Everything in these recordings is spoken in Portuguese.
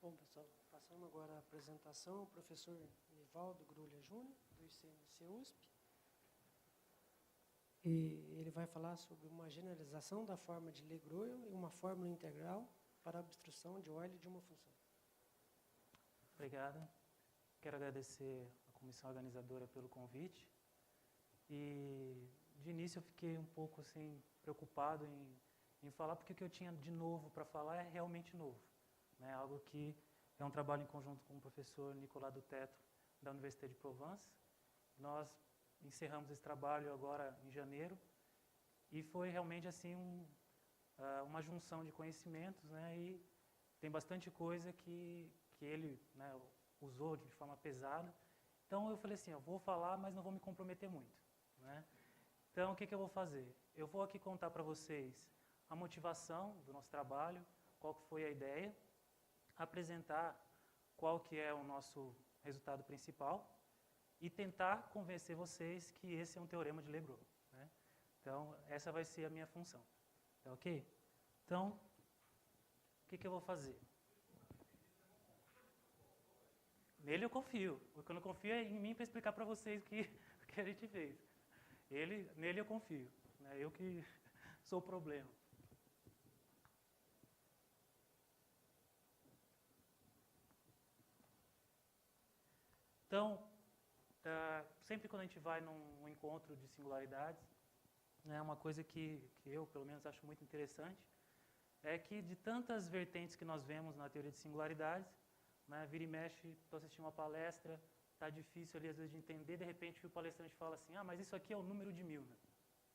Bom, pessoal, passando agora a apresentação, o professor Nivaldo Grulha Júnior, do ICMC USP. E ele vai falar sobre uma generalização da forma de Legros e uma fórmula integral para a obstrução de Euler de uma função. Obrigado. Quero agradecer a comissão organizadora pelo convite. E, de início, eu fiquei um pouco assim, preocupado em falar, porque o que eu tinha de novo para falar é realmente novo. Né? Algo que é um trabalho em conjunto com o professor Nicolas Dutetto, da Université de Provence. Nós encerramos esse trabalho agora em janeiro, e foi realmente assim uma junção de conhecimentos, né? E tem bastante coisa que ele, né, usou de forma pesada. Então eu falei assim, eu vou falar, mas não vou me comprometer muito. Né? Então o que eu vou fazer? Eu vou aqui contar para vocês a motivação do nosso trabalho, qual que foi a ideia, apresentar qual que é o nosso resultado principal e tentar convencer vocês que esse é um teorema de Legros. Né? Então essa vai ser a minha função. Tá ok? Então, o que eu vou fazer? Nele eu confio. O que eu não confio é em mim para explicar para vocês o que a gente fez. Nele eu confio. Né? Eu que sou o problema. Então, sempre quando a gente vai num encontro de singularidades, né, uma coisa que eu, pelo menos, acho muito interessante, é que de tantas vertentes que nós vemos na teoria de singularidades, né, vira e mexe, estou assistindo uma palestra, está difícil ali às vezes de entender, de repente o palestrante fala assim, mas isso aqui é o número de Milnor.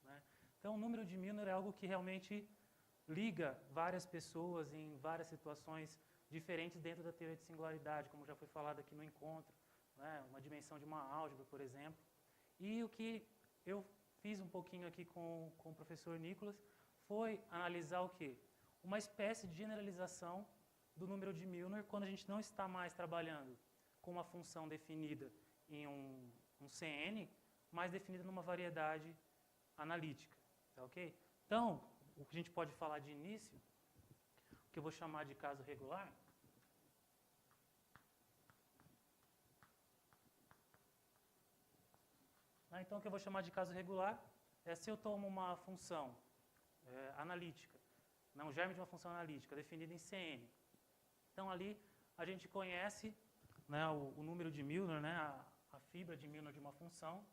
Né? Então o número de Milnor é algo que realmente liga várias pessoas em várias situações diferentes dentro da teoria de singularidade, como já foi falado aqui no encontro, né, uma dimensão de uma álgebra, por exemplo. E o que eu fiz um pouquinho aqui com o professor Nicolas foi analisar o quê? Uma espécie de generalização do número de Milnor quando a gente não está mais trabalhando com uma função definida em um CN, mas definida numa variedade analítica. Tá ok? Então, o que a gente pode falar de início, o que eu vou chamar de caso regular, então, o que eu vou chamar de caso regular é se eu tomo uma função analítica, um germe de uma função analítica definida em Cn. Então, ali a gente conhece, né, o número de Milnor, né, a fibra de Milnor de uma função.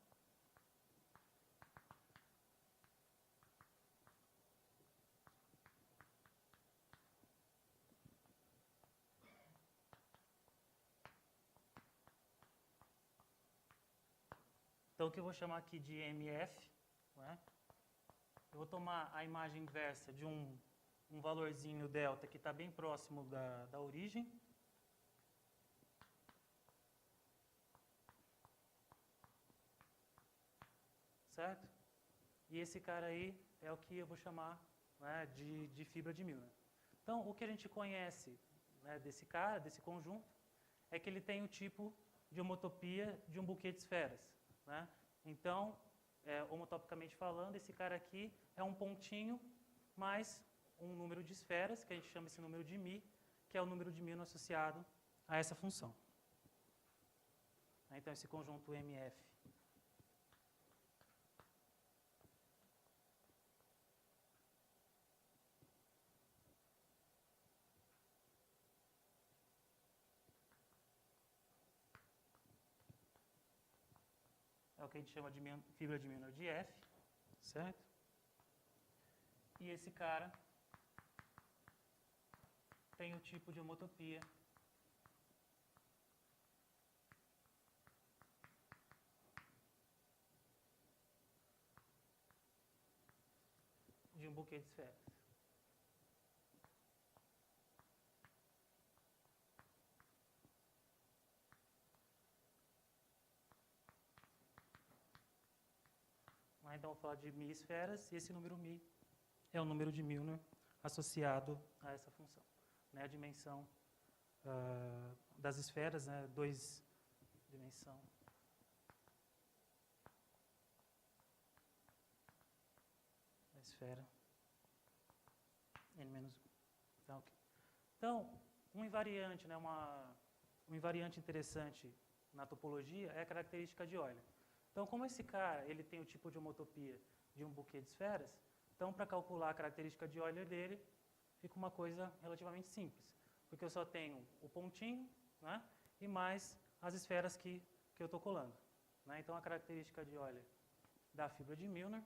Então, o que eu vou chamar aqui de MF, né? Eu vou tomar a imagem inversa de um valorzinho delta que está bem próximo da origem. Certo? E esse cara aí é o que eu vou chamar, né, de fibra de Milnor. Então, o que a gente conhece, né, desse cara, desse conjunto, é que ele tem o tipo de homotopia de um buquê de esferas. Né? Então, homotopicamente falando, esse cara aqui é um pontinho mais um número de esferas, que a gente chama esse número de μ, que é o número de Milnor associado a essa função. Então, esse conjunto MF. É o que a gente chama de fibra de Milnor de F, certo? E esse cara tem o tipo de homotopia de um buquê de esferas. Então, eu vou falar de μ esferas, e esse número μ é o número de Milnor associado a essa função. Né? A dimensão das esferas, né? 2 dimensão. Da esfera N-1. Tá, okay. Então, Um invariante, né, um invariante interessante na topologia é a característica de Euler. Então, como esse cara ele tem o tipo de homotopia de um buquê de esferas, então, para calcular a característica de Euler dele, fica uma coisa relativamente simples, porque eu só tenho o pontinho, né, e mais as esferas que eu estou colando. Né? Então, a característica de Euler da fibra de Milnor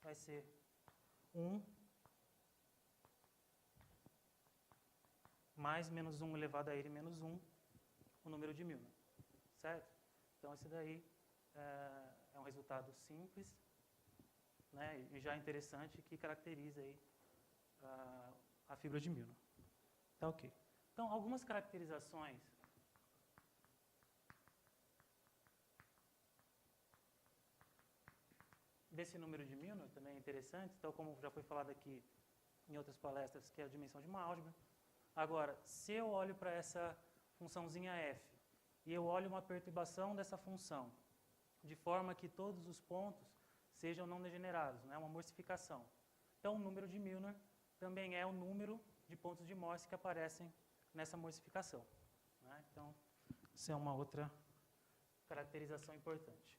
vai ser 1 mais menos 1 elevado a ele menos 1, o número de Milnor. Certo? Então, esse daí é um resultado simples, né, e já interessante, que caracteriza aí a fibra de Milnor. Tá ok. Então, algumas caracterizações desse número de Milnor também é interessante, então, como já foi falado aqui em outras palestras, que é a dimensão de uma álgebra. Agora, se eu olho para essa funçãozinha f e eu olho uma perturbação dessa função, de forma que todos os pontos sejam não degenerados, né, uma morsificação. Então, o número de Milnor também é o número de pontos de Morse que aparecem nessa morsificação. Né? Então, isso é uma outra caracterização importante.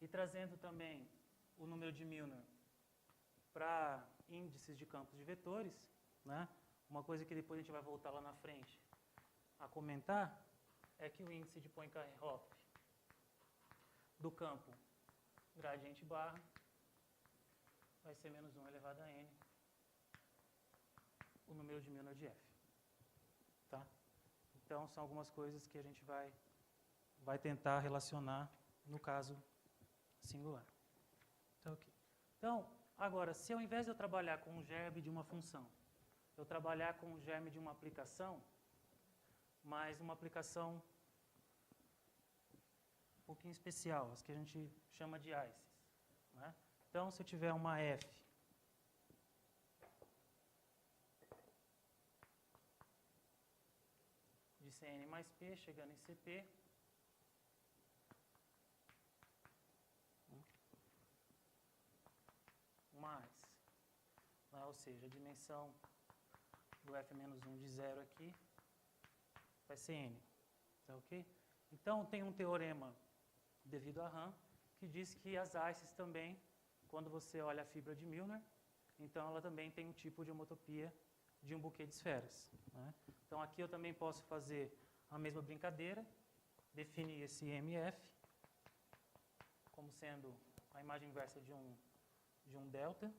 E trazendo também o número de Milnor para índices de campos de vetores, né? Uma coisa que depois a gente vai voltar lá na frente a comentar é que o índice de Poincare-Hopf do campo gradiente barra vai ser menos 1 elevado a n, o número de Milnor de f. Tá? Então, são algumas coisas que a gente vai tentar relacionar no caso singular. Tá, okay. Então, agora, se ao invés de eu trabalhar com o germe de uma função, eu trabalhar com o germe de uma aplicação, mas uma aplicação um pouquinho especial, as que a gente chama de ICES. Né? Então, se eu tiver uma F de Cn mais P chegando em Cp, mais, né? Ou seja, a dimensão do f-1 de 0 aqui vai ser n. Tá ok? Então, tem um teorema devido a Hahn que diz que as ICES também, quando você olha a fibra de Milnor, então ela também tem um tipo de homotopia de um buquê de esferas. Né? Então, aqui eu também posso fazer a mesma brincadeira, definir esse MF como sendo a imagem inversa de um delta.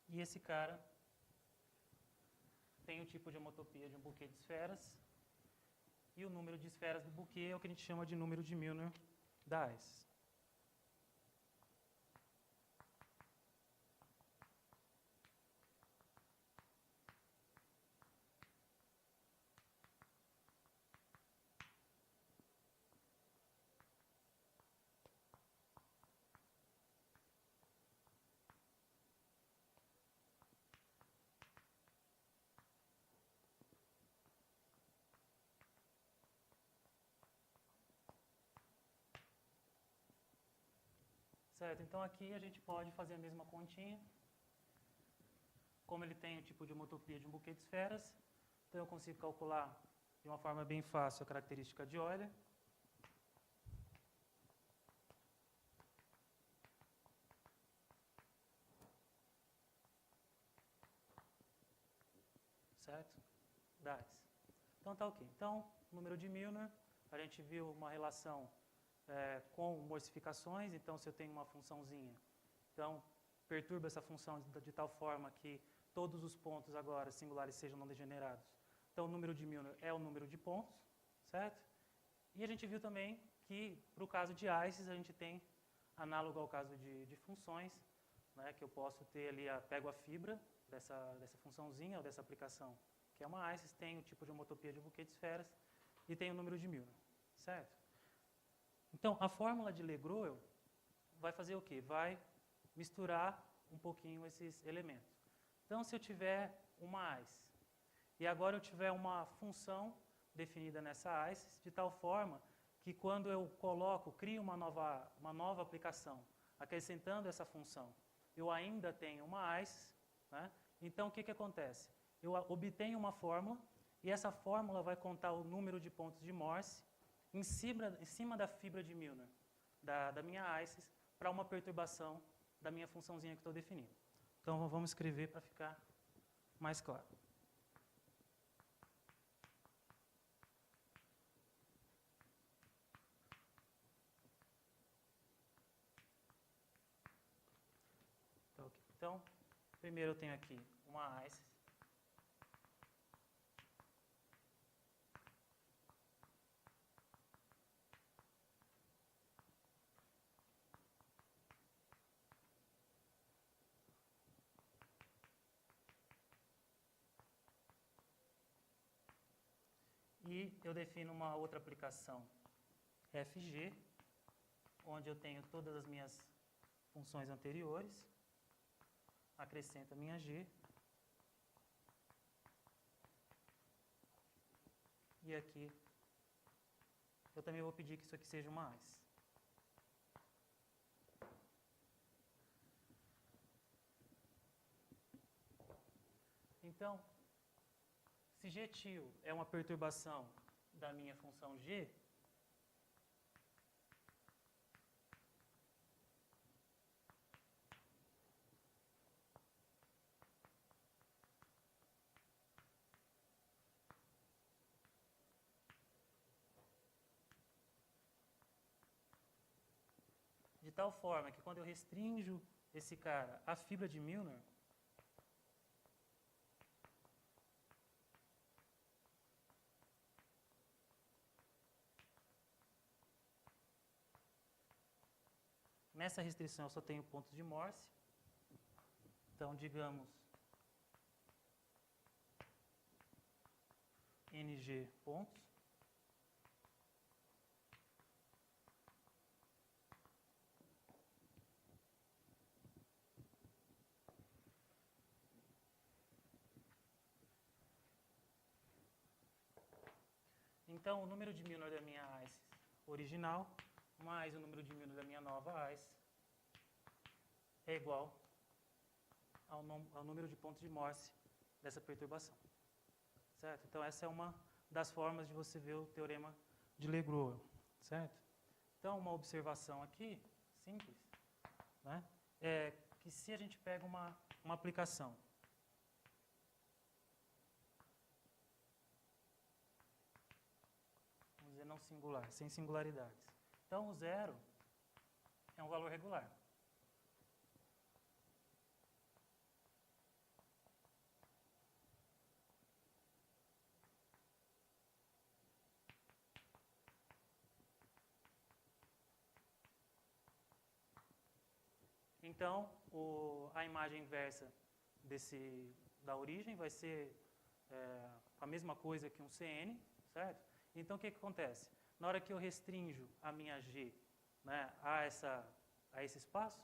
E esse cara tem o tipo de homotopia de um buquê de esferas. E o número de esferas do buquê é o que a gente chama de número de Milnor da ICES. Certo? Então, aqui a gente pode fazer a mesma continha. Como ele tem o tipo de homotopia de um buquê de esferas, então eu consigo calcular de uma forma bem fácil a característica de Euler. Certo? Das. Então, tá ok. Então, número de Milnor, a gente viu uma relação com morsificações. Então, se eu tenho uma funçãozinha, então perturba essa função de tal forma que todos os pontos agora singulares sejam não degenerados. Então, o número de Milnor é o número de pontos, certo? E a gente viu também que, para o caso de ICES, a gente tem, análogo ao caso de funções, né, que eu posso ter ali, pego a fibra dessa funçãozinha ou dessa aplicação, que é uma ICES, tem o tipo de homotopia de buquê de esferas e tem o número de Milnor, certo? Então, a fórmula de Legros vai fazer o quê? Vai misturar um pouquinho esses elementos. Então, se eu tiver uma ICES e agora eu tiver uma função definida nessa ICES, de tal forma que quando eu crio uma nova aplicação, acrescentando essa função, eu ainda tenho uma ICES, né? Então, o que acontece? Eu obtenho uma fórmula e essa fórmula vai contar o número de pontos de Morse em cima da fibra de Milnor, da minha ICES, para uma perturbação da minha funçãozinha que estou definindo. Então, vamos escrever para ficar mais claro. Então, primeiro eu tenho aqui uma ICES. E eu defino uma outra aplicação FG, onde eu tenho todas as minhas funções anteriores, acrescento a minha G, e aqui eu também vou pedir que isso aqui seja uma ICES. Então, se G tio é uma perturbação da minha função G, de tal forma que quando eu restringo esse cara à fibra de Milnor, nessa restrição eu só tenho pontos de Morse. Então, digamos, NG pontos. Então, o número de Milnor da minha ICES original mais o número de Milnor da minha nova ICES é igual ao número de pontos de Morse dessa perturbação. Certo? Então, essa é uma das formas de você ver o teorema de Legros. Certo? Então, uma observação aqui, simples, né, é que se a gente pega uma aplicação não singular, sem singularidades. Então, o zero é um valor regular. Então, a imagem inversa da origem vai ser a mesma coisa que um CN, certo? Então, o que acontece? Na hora que eu restringo a minha G, né, a esse espaço,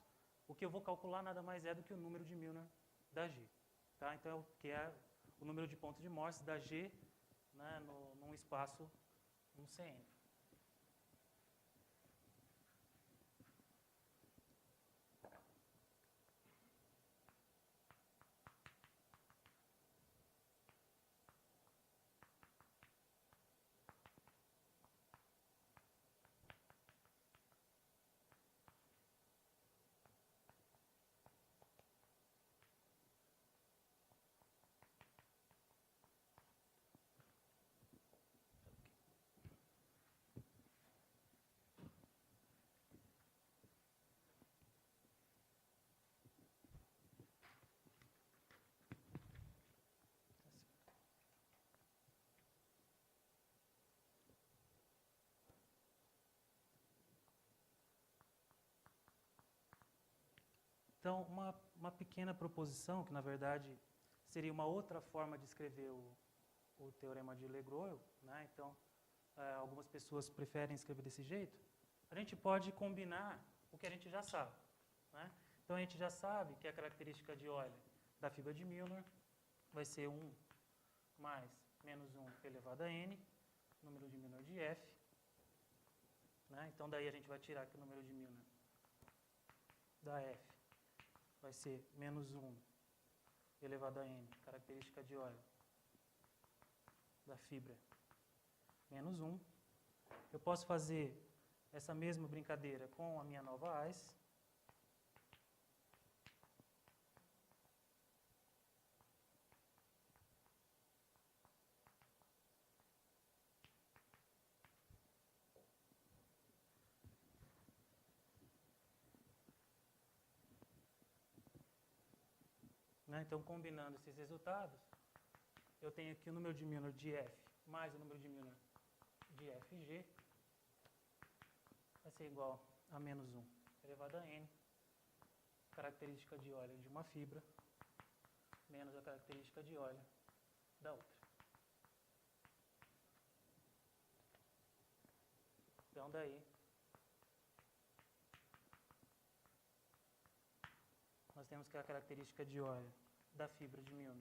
o que eu vou calcular nada mais é do que o número de Milnor da G. Tá? Então, que é o número de pontos de Morse da G, né, num espaço, um CN. Então, uma pequena proposição, que na verdade seria uma outra forma de escrever o teorema de Legros, né? Então, algumas pessoas preferem escrever desse jeito. A gente pode combinar o que a gente já sabe, né? Então, a gente já sabe que a característica de Euler da fibra de Milnor vai ser 1 mais menos 1 elevado a n, número de Milnor de f. Né? Então, daí a gente vai tirar que o número de Milnor da f vai ser menos 1 elevado a n, característica de Euler da fibra menos 1. Eu posso fazer essa mesma brincadeira com a minha nova AIS. Né? Então, combinando esses resultados, eu tenho aqui o número de Milnor de f mais o número de Milnor de fg vai ser igual a menos 1 elevado a n, característica de Euler de uma fibra, menos a característica de Euler da outra. Então, daí, nós temos que a característica de Euler da fibra de Milnor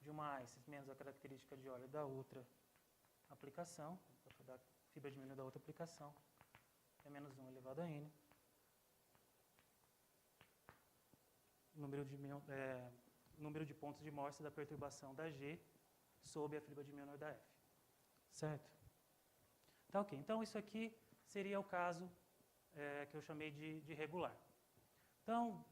de uma AIS menos a característica de Euler da outra aplicação, da fibra de Milnor da outra aplicação, é menos 1 elevado a n. Número de pontos de Morse da perturbação da G sob a fibra de Milnor da F. Certo? Tá ok. Então, isso aqui seria o caso que eu chamei de regular. Então,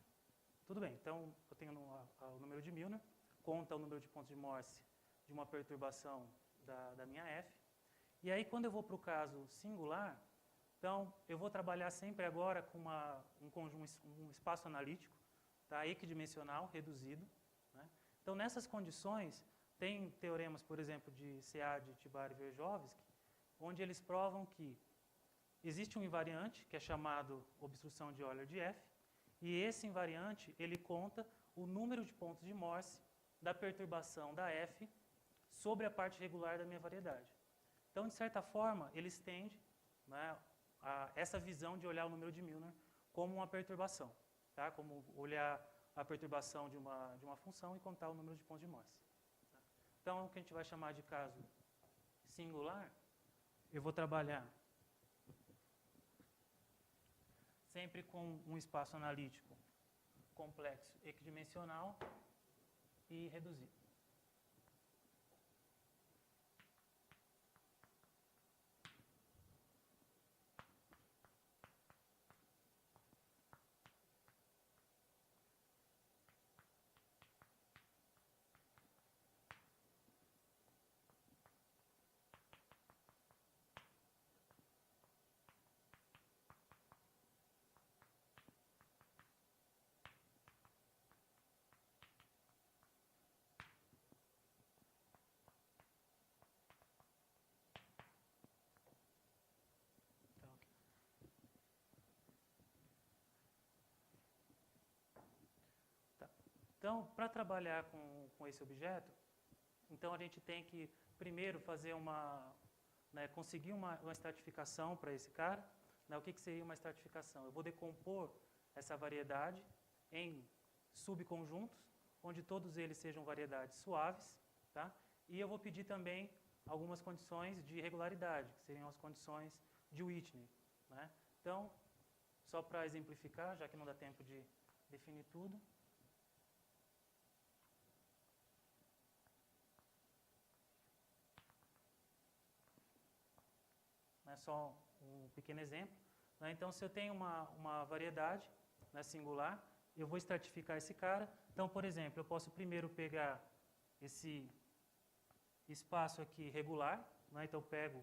tudo bem. Então, eu tenho o número de Milnor, conta o número de pontos de Morse de uma perturbação da minha F. E aí, quando eu vou para o caso singular, então, eu vou trabalhar sempre agora com um espaço analítico, tá, equidimensional, reduzido. Né? Então, nessas condições, tem teoremas, por exemplo, de Seade, Tibari e Verjovski, onde eles provam que existe um invariante, que é chamado obstrução de Euler de F, e esse invariante, ele conta o número de pontos de Morse da perturbação da F sobre a parte regular da minha variedade. Então, de certa forma, ele estende, né, essa visão de olhar o número de Milnor como uma perturbação, tá? Como olhar a perturbação de uma função e contar o número de pontos de Morse. Tá? Então, o que a gente vai chamar de caso singular, eu vou trabalhar sempre com um espaço analítico complexo equidimensional e reduzido. Então, para trabalhar com esse objeto, então a gente tem que primeiro fazer conseguir uma estratificação para esse cara. Né? O que seria uma estratificação? Eu vou decompor essa variedade em subconjuntos, onde todos eles sejam variedades suaves, tá? E eu vou pedir também algumas condições de regularidade, que seriam as condições de Whitney. Né? Então, só para exemplificar, já que não dá tempo de definir tudo, só um pequeno exemplo. Né? Então, se eu tenho uma variedade, né, singular, eu vou estratificar esse cara. Então, por exemplo, eu posso primeiro pegar esse espaço aqui regular. Né? Então, eu pego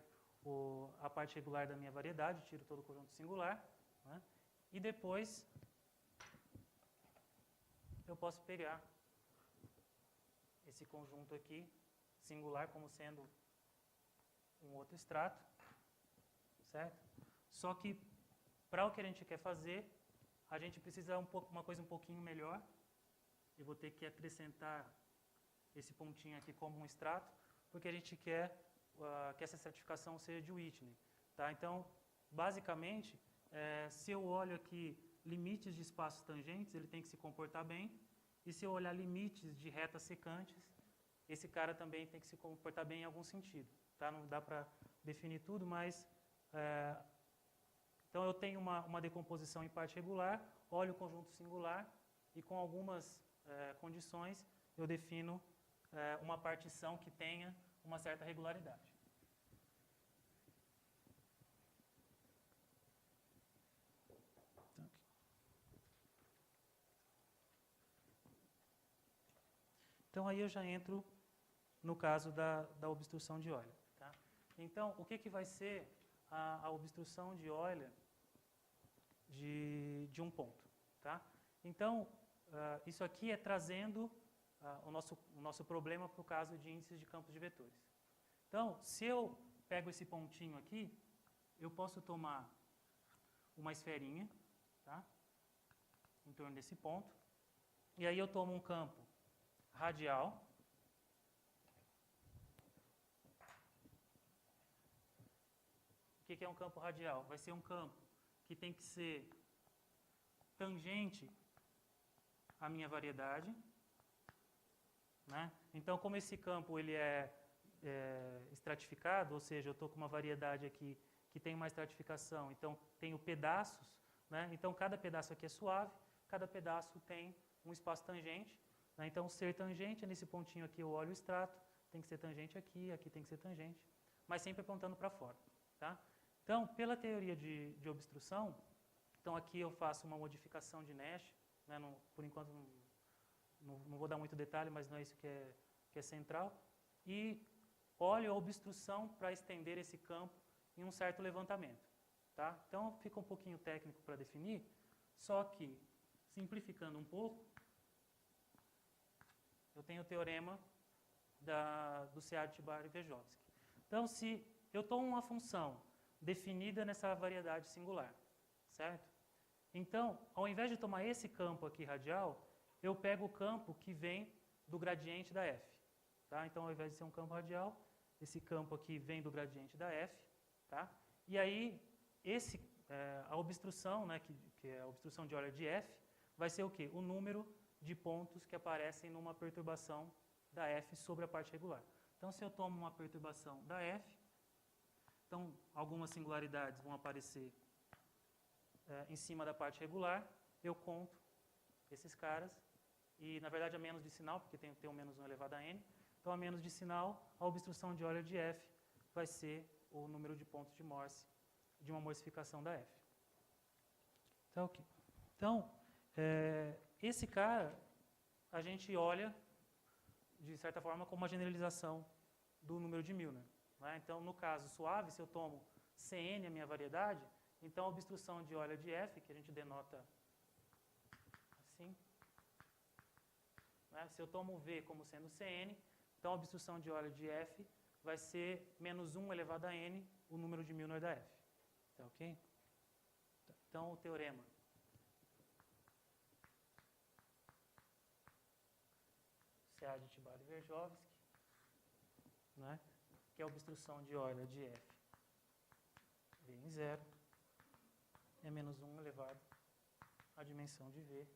a parte regular da minha variedade, tiro todo o conjunto singular. Né? E depois, eu posso pegar esse conjunto aqui, singular, como sendo um outro extrato. Certo? Só que, para o que a gente quer fazer, a gente precisa uma coisa um pouquinho melhor. Eu vou ter que acrescentar esse pontinho aqui como um extrato, porque a gente quer que essa certificação seja de Whitney. Tá? Então, basicamente, se eu olho aqui limites de espaços tangentes, ele tem que se comportar bem. E se eu olhar limites de retas secantes, esse cara também tem que se comportar bem em algum sentido. Tá? Não dá para definir tudo, mas... então, eu tenho uma decomposição em parte regular, olho o conjunto singular e com algumas condições eu defino uma partição que tenha uma certa regularidade. Então, aí eu já entro no caso da obstrução de Euler. Tá? Então, o que vai ser a obstrução de Euler de um ponto? Tá? Então, isso aqui é trazendo o nosso problema para o caso de índices de campos de vetores. Então, se eu pego esse pontinho aqui, eu posso tomar uma esferinha, tá? Em torno desse ponto, e aí eu tomo um campo radial, o que é um campo radial? Vai ser um campo que tem que ser tangente à minha variedade, né? Então, como esse campo ele é estratificado, ou seja, eu estou com uma variedade aqui que tem uma estratificação, então tenho pedaços, né? Então cada pedaço aqui é suave, cada pedaço tem um espaço tangente, né? Então ser tangente é nesse pontinho aqui, eu olho o extrato, tem que ser tangente aqui, aqui tem que ser tangente, mas sempre apontando para fora. Tá? Então, pela teoria de obstrução, então aqui eu faço uma modificação de Nash, né? Por enquanto não vou dar muito detalhe, mas não é isso que é central, e olho a obstrução para estender esse campo em um certo levantamento. Tá? Então, fica um pouquinho técnico para definir, só que, simplificando um pouco, eu tenho o teorema do Search-Bar-Wierzchowski. Então, se eu tomo uma função definida nessa variedade singular, certo? Então, ao invés de tomar esse campo aqui radial, eu pego o campo que vem do gradiente da f. Tá? Então, ao invés de ser um campo radial, esse campo aqui vem do gradiente da f. Tá? E aí, a obstrução, né, que é a obstrução de Euler de f, vai ser o quê? O número de pontos que aparecem numa perturbação da f sobre a parte regular. Então, se eu tomo uma perturbação da f, então algumas singularidades vão aparecer em cima da parte regular, eu conto esses caras, e na verdade a menos de sinal, porque tem um menos 1 elevado a n, então a menos de sinal, a obstrução de Euler de f vai ser o número de pontos de Morse de uma morsificação da f. Tá, ok. Então, esse cara, a gente olha, de certa forma, como uma generalização do número de Milnor. Né? Então, no caso suave, se eu tomo Cn, a minha variedade, então a obstrução de Euler de f, que a gente denota assim, né? Se eu tomo V como sendo Cn, então a obstrução de Euler de f vai ser menos 1 elevado a n, o número de Milnor da f. Tá, ok? Então, o teorema Search-Bar-Wierzchowski, né? Que é a obstrução de Euler de f V em 0 é menos 1 elevado à dimensão de V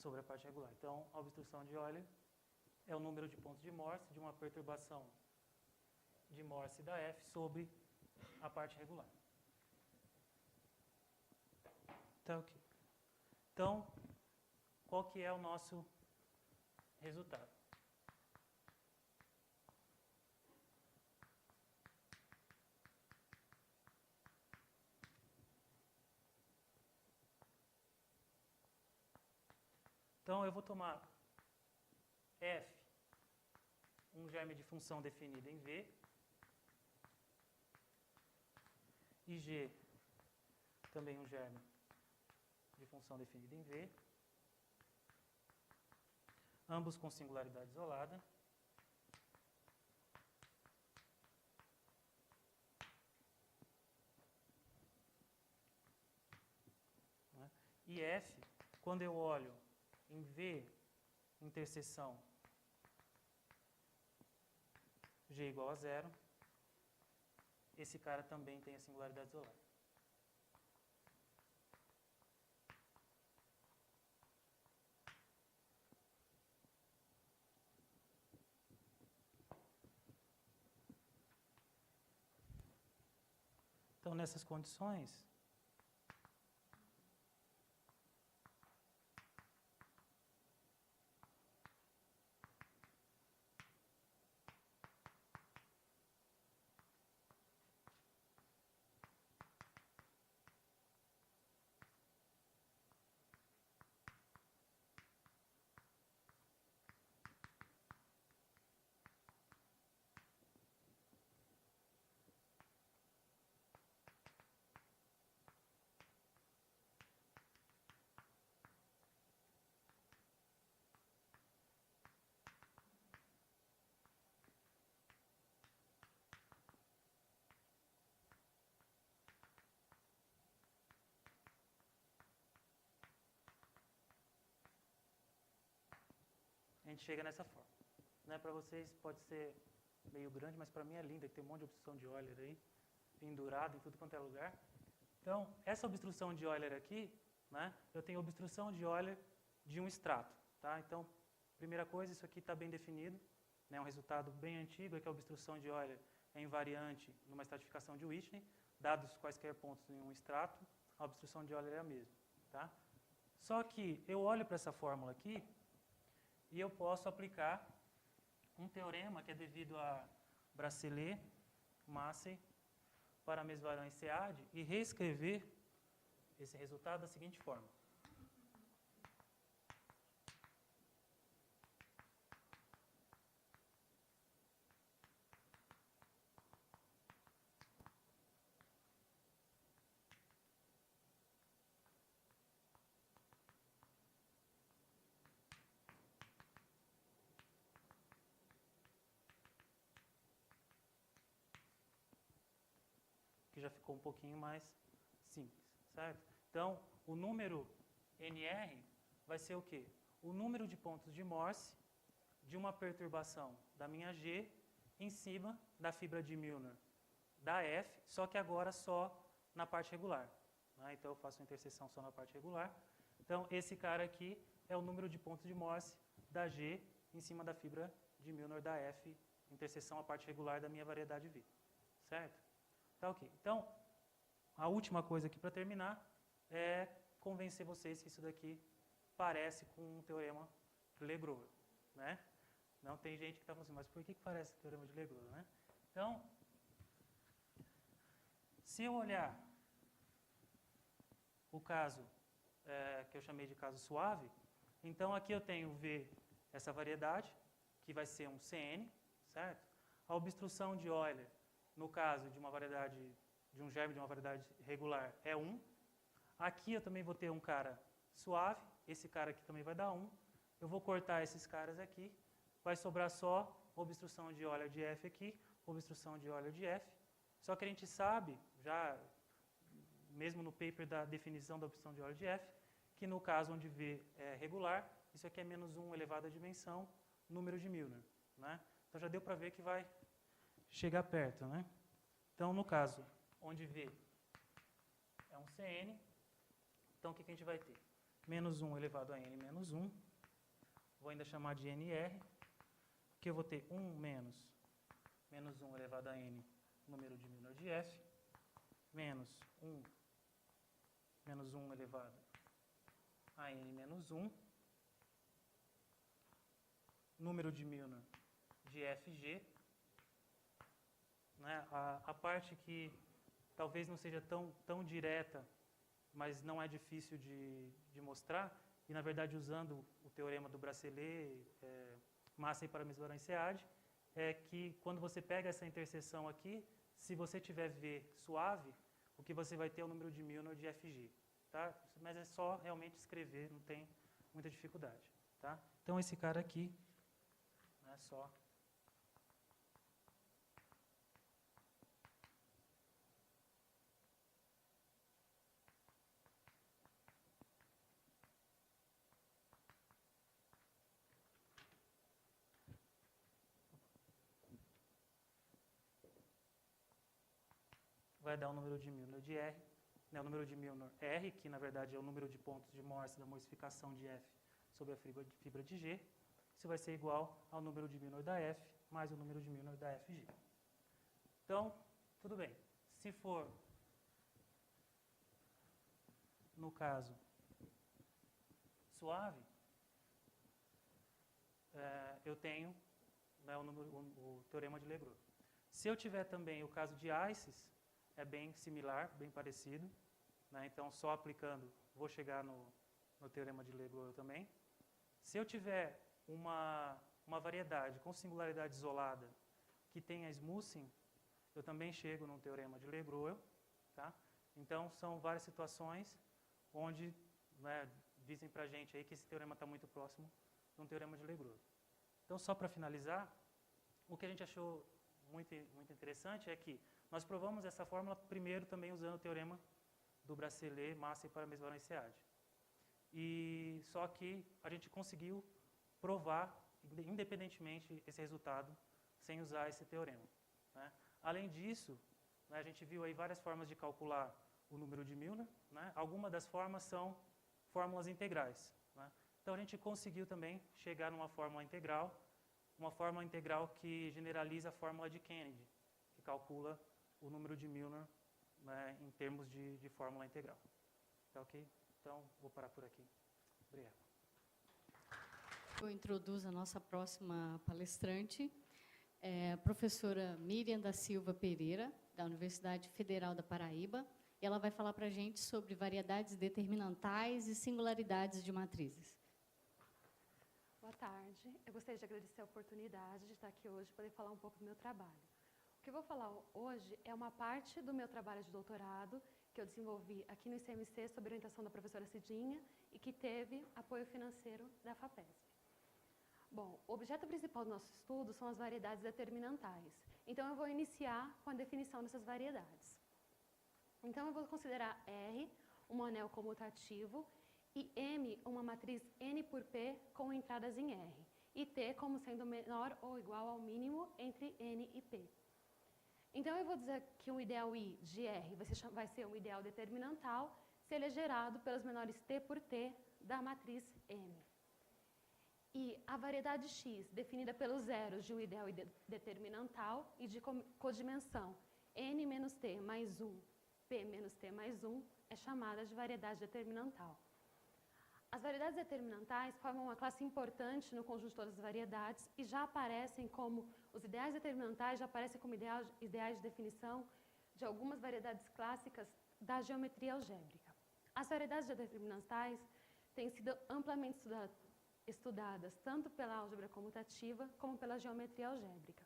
sobre a parte regular. Então, a obstrução de Euler é o número de pontos de Morse de uma perturbação de Morse da f sobre a parte regular. Tá, ok. Então, qual que é o nosso resultado? Então, eu vou tomar f, um germe de função definida em V, e G, também um germe de função definida em V, ambos com singularidade isolada. Né? E F, quando eu olho em V interseção G igual a zero, esse cara também tem a singularidade isolada. Então, nessas condições, a gente chega nessa forma. Né? Para vocês pode ser meio grande, mas para mim é linda, que tem um monte de obstrução de Euler aí, pendurado em tudo quanto é lugar. Então, essa obstrução de Euler aqui, né, eu tenho obstrução de Euler de um extrato. Tá? Então, primeira coisa, isso aqui está bem definido. Né, um resultado bem antigo é que a obstrução de Euler é invariante numa estratificação de Whitney, dados quaisquer pontos em um extrato, a obstrução de Euler é a mesma. Tá? Só que eu olho para essa fórmula aqui e eu posso aplicar um teorema que é devido a Bracelet, Massey, Parameswaran e Sead e reescrever esse resultado da seguinte forma. Que já ficou um pouquinho mais simples, certo? Então, o número NR vai ser o quê? O número de pontos de Morse de uma perturbação da minha G em cima da fibra de Milnor da F, só que agora só na parte regular. Né? Então, eu faço uma interseção só na parte regular. Então, esse cara aqui é o número de pontos de Morse da G em cima da fibra de Milnor da F, interseção a parte regular da minha variedade V, certo? Tá ok. Então, a última coisa aqui para terminar é convencer vocês que isso daqui parece com um teorema de Legros, né? Não tem gente que está falando assim, mas por que parece o teorema de Legros, né? Então, se eu olhar o caso que eu chamei de caso suave, então aqui eu tenho V, essa variedade, que vai ser um CN, certo? A obstrução de Euler, no caso de uma variedade, de um germe de uma variedade regular, é 1. Aqui eu também vou ter um cara suave, esse cara aqui também vai dar 1. Eu vou cortar esses caras aqui, vai sobrar só obstrução de Euler de F aqui, obstrução de Euler de F. Só que a gente sabe, já mesmo no paper da definição da obstrução de Euler de F, que no caso onde V é regular, isso aqui é menos 1 elevado à dimensão, número de Milnor. Né? Então já deu para ver que vai chegar perto, né? Então, no caso, onde V é um CN, então o que a gente vai ter? Menos 1 elevado a N menos 1, vou ainda chamar de NR, que eu vou ter 1 menos 1 elevado a N, número de Milnor de F, menos 1 elevado a N menos 1, número de Milnor de FG, né? A parte que talvez não seja tão direta, mas não é difícil de mostrar, e na verdade usando o teorema do Bracelet, massa e para mesura em SEAD, é que quando você pega essa interseção aqui, se você tiver V suave, o que você vai ter é o número de Milnor de FG. Tá? Mas é só realmente escrever, não tem muita dificuldade. Tá? Então, esse cara aqui, é só... vai dar o número de Milnor de R, né, o número de Milnor R, que na verdade é o número de pontos de Morse da morsificação de F sobre a fibra de G. Isso vai ser igual ao número de Milnor da F mais o número de Milnor da FG. Então, tudo bem. Se for, no caso, suave, eu tenho, né, o teorema de Legros. Se eu tiver também o caso de Isis, é bem similar, bem parecido. Né? Então, só aplicando, vou chegar no teorema de Legros também. Se eu tiver uma variedade com singularidade isolada que tenha smoothing, eu também chego no teorema de Legros. Tá? Então, são várias situações onde, né, dizem para a gente aí que esse teorema está muito próximo de um teorema de Legros. Então, só para finalizar, o que a gente achou muito interessante é que nós provamos essa fórmula primeiro também usando o teorema do Bracelet, massa e para mesura em SEAD. E só que a gente conseguiu provar independentemente esse resultado sem usar esse teorema. Né? Além disso, né, a gente viu aí várias formas de calcular o número de Milnor. Né? Algumas das formas são fórmulas integrais. Né? Então a gente conseguiu também chegar numa fórmula integral que generaliza a fórmula de Kennedy, que calcula o número de Milnor, né, em termos de fórmula integral. Tá ok? Então, vou parar por aqui. Obrigado. Eu introduzo a nossa próxima palestrante, a professora Miriam da Silva Pereira, da Universidade Federal da Paraíba. E ela vai falar para a gente sobre variedades determinantais e singularidades de matrizes. Boa tarde. Eu gostaria de agradecer a oportunidade de estar aqui hoje para poder falar um pouco do meu trabalho. O que eu vou falar hoje é uma parte do meu trabalho de doutorado que eu desenvolvi aqui no ICMC sob orientação da professora Cidinha e que teve apoio financeiro da FAPESP. Bom, o objeto principal do nosso estudo são as variedades determinantais. Então, eu vou iniciar com a definição dessas variedades. Então, eu vou considerar R um anel comutativo e M uma matriz N por P com entradas em R, e T como sendo menor ou igual ao mínimo entre N e P. Então, eu vou dizer que um ideal I de R vai ser um ideal determinantal se ele é gerado pelos menores T por T da matriz M. E a variedade X, definida pelos zeros de um ideal determinantal e de codimensão N menos T mais 1, P menos T mais 1, é chamada de variedade determinantal. As variedades determinantais formam uma classe importante no conjunto de todas as variedades e já aparecem como, os ideais determinantais já aparecem como ideais de definição de algumas variedades clássicas da geometria algébrica. As variedades determinantais têm sido amplamente estudadas tanto pela álgebra comutativa como pela geometria algébrica.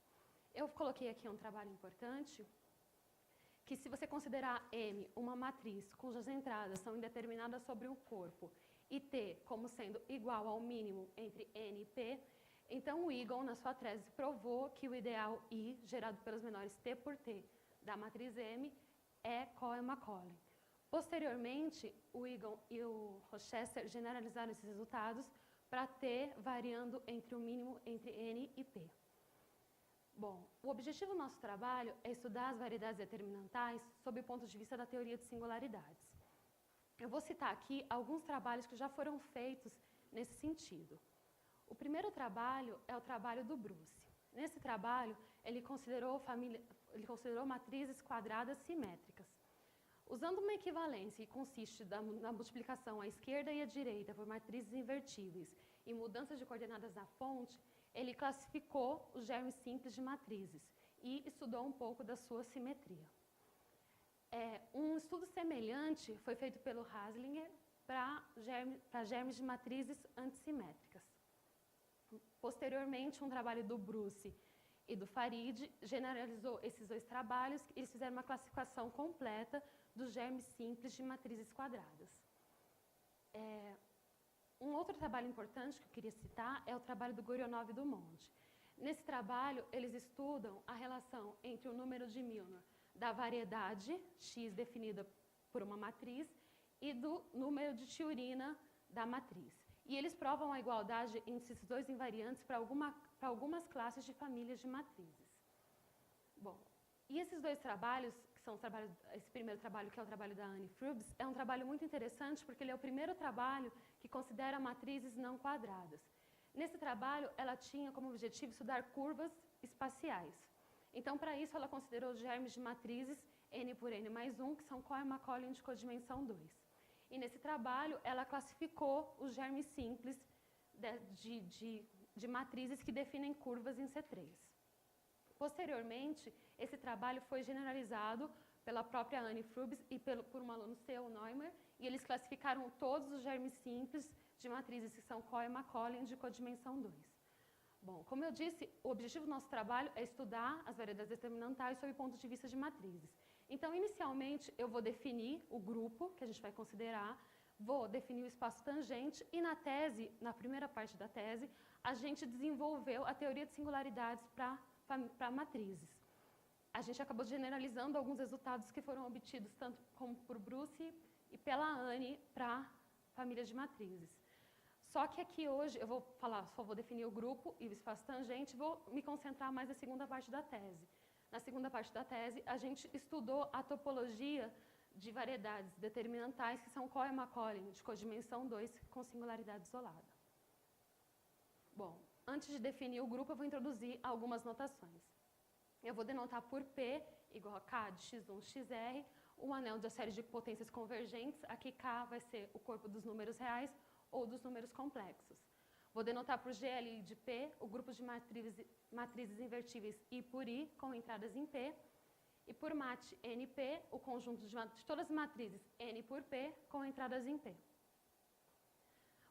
Eu coloquei aqui um trabalho importante, que se você considerar M uma matriz cujas entradas são indeterminadas sobre um corpo e T como sendo igual ao mínimo entre N e P, então o Eagle, na sua tese, provou que o ideal I, gerado pelos menores T por T da matriz M, é Cohen-Macaulay. Posteriormente, o Eagle e o Rochester generalizaram esses resultados para T variando entre o mínimo entre N e P. Bom, o objetivo do nosso trabalho é estudar as variedades determinantais sob o ponto de vista da teoria de singularidades. Eu vou citar aqui alguns trabalhos que já foram feitos nesse sentido. O primeiro trabalho é o trabalho do Bruce. Nesse trabalho, ele considerou matrizes quadradas simétricas. Usando uma equivalência que consiste na multiplicação à esquerda e à direita por matrizes invertíveis e mudanças de coordenadas na fonte, ele classificou os germes simples de matrizes e estudou um pouco da sua simetria. Um estudo semelhante foi feito pelo Haslinger para germes de matrizes antissimétricas. Posteriormente, um trabalho do Bruce e do Farid generalizou esses dois trabalhos e eles fizeram uma classificação completa dos germes simples de matrizes quadradas. Um outro trabalho importante que eu queria citar é o trabalho do Gorionov e do Monte. Nesse trabalho, eles estudam a relação entre o número de Milnor da variedade X definida por uma matriz e do número de Tiurina da matriz. E eles provam a igualdade entre esses dois invariantes para algumas classes de famílias de matrizes. Bom, e esses dois trabalhos, que são esse primeiro trabalho, que é o trabalho da Anne Frubes, é um trabalho muito interessante porque ele é o primeiro trabalho que considera matrizes não quadradas. Nesse trabalho, ela tinha como objetivo estudar curvas espaciais. Então, para isso, ela considerou os germes de matrizes n por n mais 1, que são Cohen-Macaulay de codimensão 2. E nesse trabalho, ela classificou os germes simples de matrizes que definem curvas em C3. Posteriormente, esse trabalho foi generalizado pela própria Anne Frubes e por um aluno seu, Neumann, e eles classificaram todos os germes simples de matrizes que são Cohen-Macaulay de codimensão 2. Bom, como eu disse, o objetivo do nosso trabalho é estudar as variedades determinantais sob o ponto de vista de matrizes. Então, inicialmente, eu vou definir o grupo que a gente vai considerar, vou definir o espaço tangente e na tese, na primeira parte da tese, a gente desenvolveu a teoria de singularidades para matrizes. A gente acabou generalizando alguns resultados que foram obtidos tanto como por Bruce e pela Anne para famílias de matrizes. Só que aqui hoje eu vou falar, só vou definir o grupo e o espaço tangente, vou me concentrar mais na segunda parte da tese. Na segunda parte da tese, a gente estudou a topologia de variedades determinantais que são Cohen-Macaulay de codimensão 2 com singularidade isolada. Bom, antes de definir o grupo, eu vou introduzir algumas notações. Eu vou denotar por P igual a K de x1, xr, um anel da série de potências convergentes. Aqui K vai ser o corpo dos números reais ou dos números complexos. Vou denotar por GLI de P o grupo de matrizes invertíveis I por I com entradas em P. E por mat NP, o conjunto de todas as matrizes N por P com entradas em P.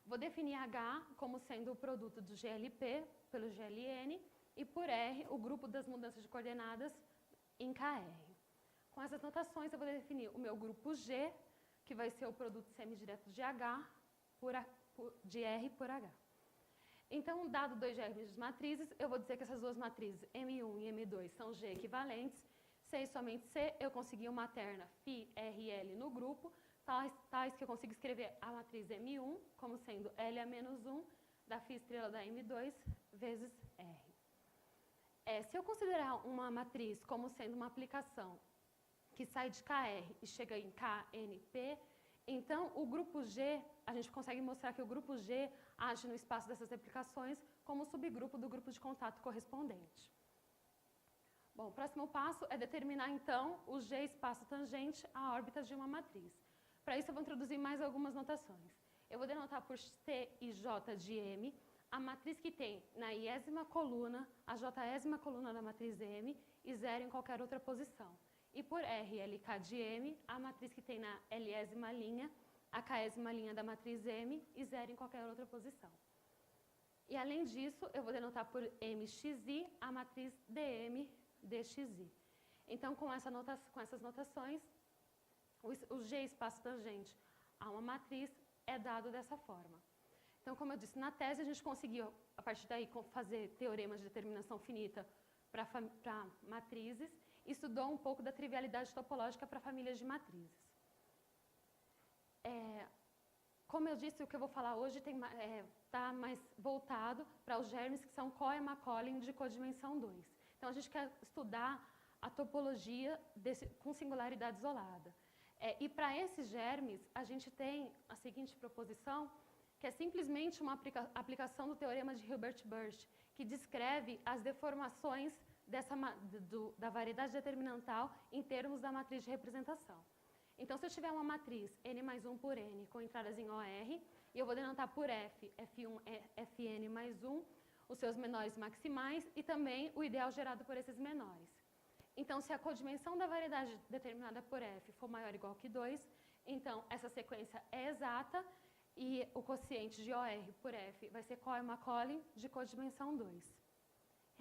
Vou definir H como sendo o produto do GLP pelo GLN e por R o grupo das mudanças de coordenadas em KR. Com essas notações, eu vou definir o meu grupo G, que vai ser o produto semidireto de H de R por H. Então, dado dois germes de matrizes, eu vou dizer que essas duas matrizes, M1 e M2, são G equivalentes. C e somente C, eu consegui uma terna φ, R e L no grupo, tais que eu consigo escrever a matriz M1 como sendo L a menos 1 da φ estrela da M2 vezes R. Se eu considerar uma matriz como sendo uma aplicação que sai de KR e chega em KNP, então o grupo G, a gente consegue mostrar que o grupo G age no espaço dessas aplicações como subgrupo do grupo de contato correspondente. Bom, o próximo passo é determinar, então, o G espaço tangente a órbitas de uma matriz. Para isso, eu vou introduzir mais algumas notações. Eu vou denotar por T e J de M a matriz que tem na iésima coluna, a jésima coluna da matriz M e zero em qualquer outra posição. E por R, L, K de M, a matriz que tem na Lésima linha, a Késima linha da matriz M e zero em qualquer outra posição. E, além disso, eu vou denotar por MXI a matriz DM dXI. Então, com essas notações, o G espaço tangente a uma matriz é dado dessa forma. Então, como eu disse, na tese a gente conseguiu, a partir daí, fazer teoremas de determinação finita para matrizes e estudou um pouco da trivialidade topológica para famílias de matrizes. Como eu disse, o que eu vou falar hoje está mais voltado para os germes que são Cohen-Macaulay de codimensão 2. Então, a gente quer estudar a topologia com singularidade isolada. E para esses germes, a gente tem a seguinte proposição, que é simplesmente uma aplicação do teorema de Hilbert-Burst, que descreve as deformações da variedade determinantal em termos da matriz de representação. Então, se eu tiver uma matriz n mais 1 por n com entradas em OR, e eu vou denotar por F, F1, Fn mais 1, os seus menores maximais e também o ideal gerado por esses menores. Então, se a codimensão da variedade determinada por F for maior ou igual que 2, Então, essa sequência é exata e o quociente de OR por F vai ser Cohen-Macaulay de codimensão 2.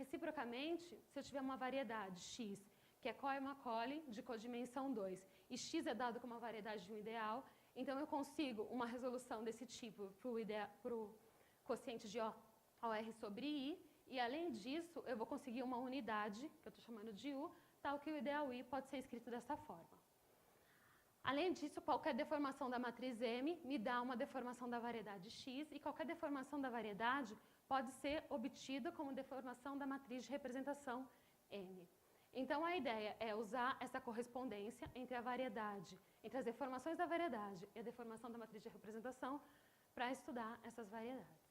Reciprocamente, se eu tiver uma variedade X, que é Cohen-Macaulay de codimensão 2, e X é dado como uma variedade de um ideal, então eu consigo uma resolução desse tipo para o quociente de OR sobre I, e além disso, eu vou conseguir uma unidade, que eu estou chamando de U, tal que o ideal I pode ser escrito dessa forma. Além disso, qualquer deformação da matriz M me dá uma deformação da variedade X, e qualquer deformação da variedade pode ser obtida como deformação da matriz de representação M. Então, a ideia é usar essa correspondência entre a variedade, entre as deformações da variedade e a deformação da matriz de representação para estudar essas variedades.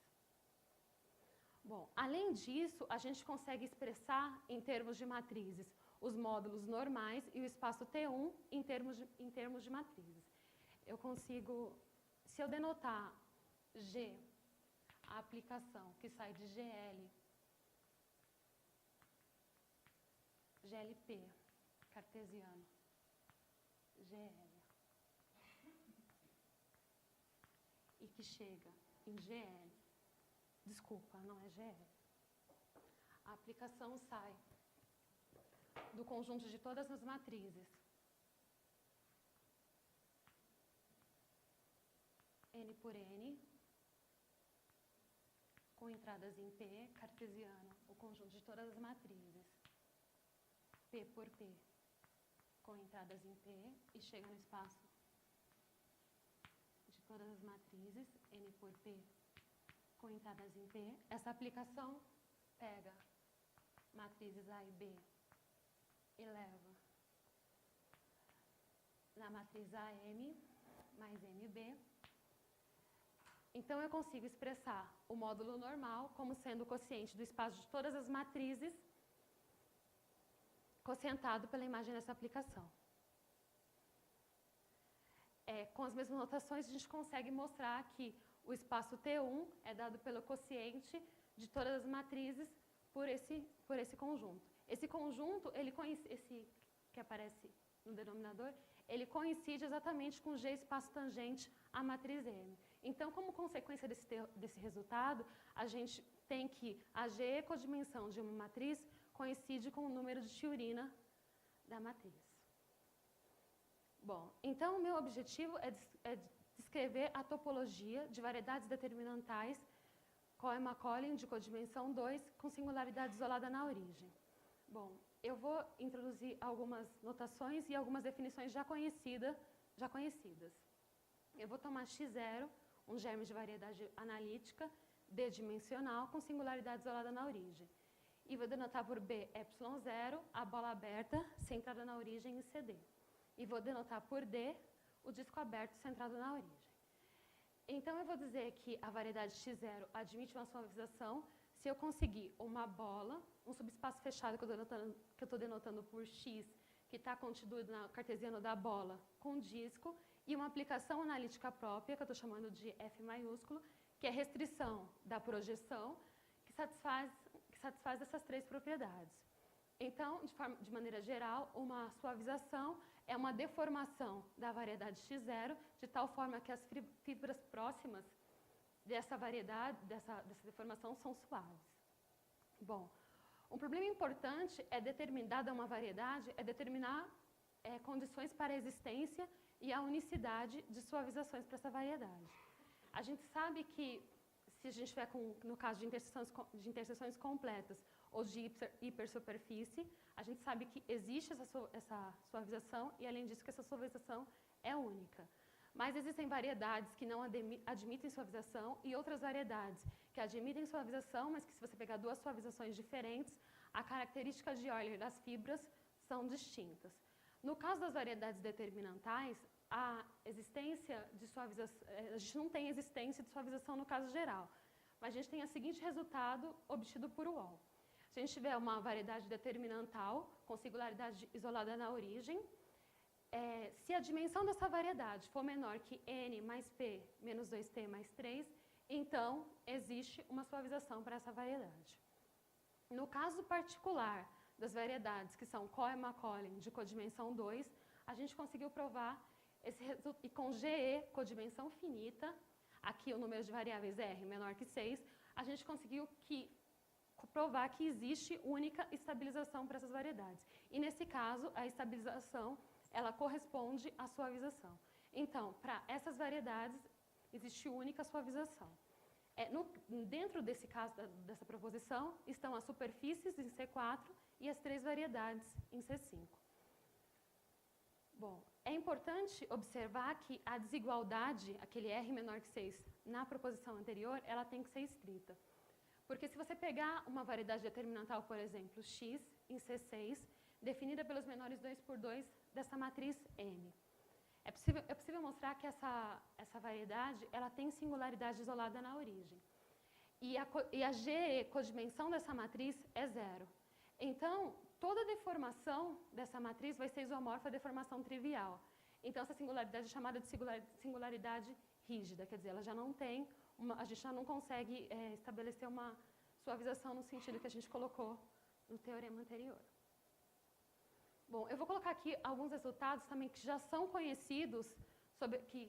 Bom, além disso, a gente consegue expressar em termos de matrizes os módulos normais e o espaço T1 em termos de matrizes. Eu consigo, se eu denotar G, a aplicação que sai de GLP, cartesiano, GL, e que chega em GL, desculpa, não é GL, a aplicação sai do conjunto de todas as matrizes N por N, com entradas em P, cartesiano, o conjunto de todas as matrizes, P por P, com entradas em P, e chega no espaço de todas as matrizes, N por P, com entradas em P. Essa aplicação pega matrizes A e B e leva na matriz AM mais MB. Então, eu consigo expressar o módulo normal como sendo o quociente do espaço de todas as matrizes, quocientado pela imagem dessa aplicação. Com as mesmas notações, a gente consegue mostrar que o espaço T1 é dado pelo quociente de todas as matrizes por esse conjunto. Esse conjunto, esse que aparece no denominador, ele coincide exatamente com G espaço tangente à matriz M. Então, como consequência desse resultado, a gente tem que a G codimensão de uma matriz coincide com o número de Tiurina da matriz. Bom, então o meu objetivo é descrever a topologia de variedades determinantais Cohen-Macaulay de codimensão 2 com singularidade isolada na origem. Bom, eu vou introduzir algumas notações e algumas definições já conhecidas. Eu vou tomar X0, um germe de variedade analítica D-dimensional com singularidade isolada na origem. E vou denotar por B, ε0, a bola aberta centrada na origem em CD. E vou denotar por D, o disco aberto centrado na origem. Então, eu vou dizer que a variedade X0 admite uma suavização se eu conseguir uma bola, um subespaço fechado que eu estou denotando por X, que está contido no cartesiano da bola com disco, e uma aplicação analítica própria, que eu estou chamando de F maiúsculo, que é a restrição da projeção, que satisfaz essas três propriedades. Então, de maneira geral, uma suavização é uma deformação da variedade X0, de tal forma que as fibras próximas dessa variedade, dessa deformação, são suaves. Bom, um problema importante dada uma variedade, é determinar condições para a existência e a unicidade de suavizações para essa variedade. A gente sabe que, se a gente tiver, no caso de interseções completas ou de hipersuperfície, a gente sabe que existe essa suavização e, além disso, que essa suavização é única. Mas existem variedades que não admitem suavização e outras variedades que admitem suavização, mas que, se você pegar duas suavizações diferentes, a característica de Euler das fibras são distintas. No caso das variedades determinantais, a gente não tem existência de suavização no caso geral, mas a gente tem o seguinte resultado obtido por Wall. Se a gente tiver uma variedade determinantal com singularidade isolada na origem, se a dimensão dessa variedade for menor que n mais p menos 2t mais 3, então existe uma suavização para essa variedade. No caso particular das variedades que são Cohen-Macaulay de codimensão 2, a gente conseguiu provar E com GE, codimensão finita, aqui o número de variáveis R menor que 6, a gente conseguiu provar que existe única estabilização para essas variedades. E, nesse caso, a estabilização ela corresponde à suavização. Então, para essas variedades, existe única suavização. Dentro desse caso, dessa proposição, estão as superfícies em C4 e as 3 variedades em C5. Bom, é importante observar que a desigualdade, aquele R menor que 6, na proposição anterior, ela tem que ser estrita. Porque se você pegar uma variedade determinantal, por exemplo, x em C6, definida pelos menores 2 por 2 dessa matriz M, é possível mostrar que essa variedade ela tem singularidade isolada na origem. E a G, codimensão dessa matriz, é 0. Então, toda deformação dessa matriz vai ser isomorfa à deformação trivial. Então, essa singularidade é chamada de singularidade rígida, quer dizer, ela já não tem, a gente já não consegue estabelecer uma suavização no sentido que a gente colocou no teorema anterior. Bom, eu vou colocar aqui alguns resultados também que já são conhecidos, que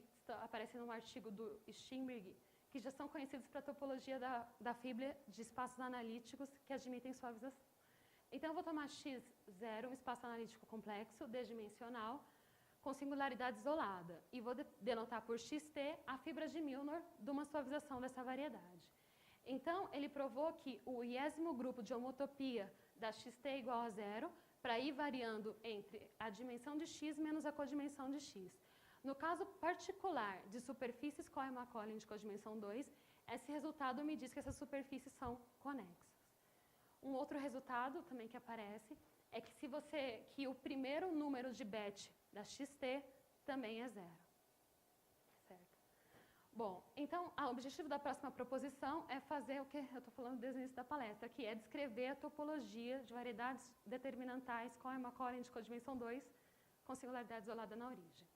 aparecem no artigo do Steinberg, que já são conhecidos para a topologia da fibra de espaços analíticos que admitem suavização. Então, eu vou tomar X0, um espaço analítico complexo, D-dimensional, com singularidade isolada, e vou denotar por XT a fibra de Milnor de uma suavização dessa variedade. Então, ele provou que o iésimo grupo de homotopia da XT igual a 0, para ir variando entre a dimensão de x menos a codimensão de x. No caso particular de superfícies Cohen-Macaulay de codimensão 2, esse resultado me diz que essas superfícies são conexas. Um outro resultado também que aparece é que o primeiro número de Bethe da XT também é 0. Certo? Bom, então, o objetivo da próxima proposição é fazer o que eu estou falando desde o início da palestra, que é descrever a topologia de variedades determinantais Cohen-Macaulay de codimensão 2 com singularidade isolada na origem.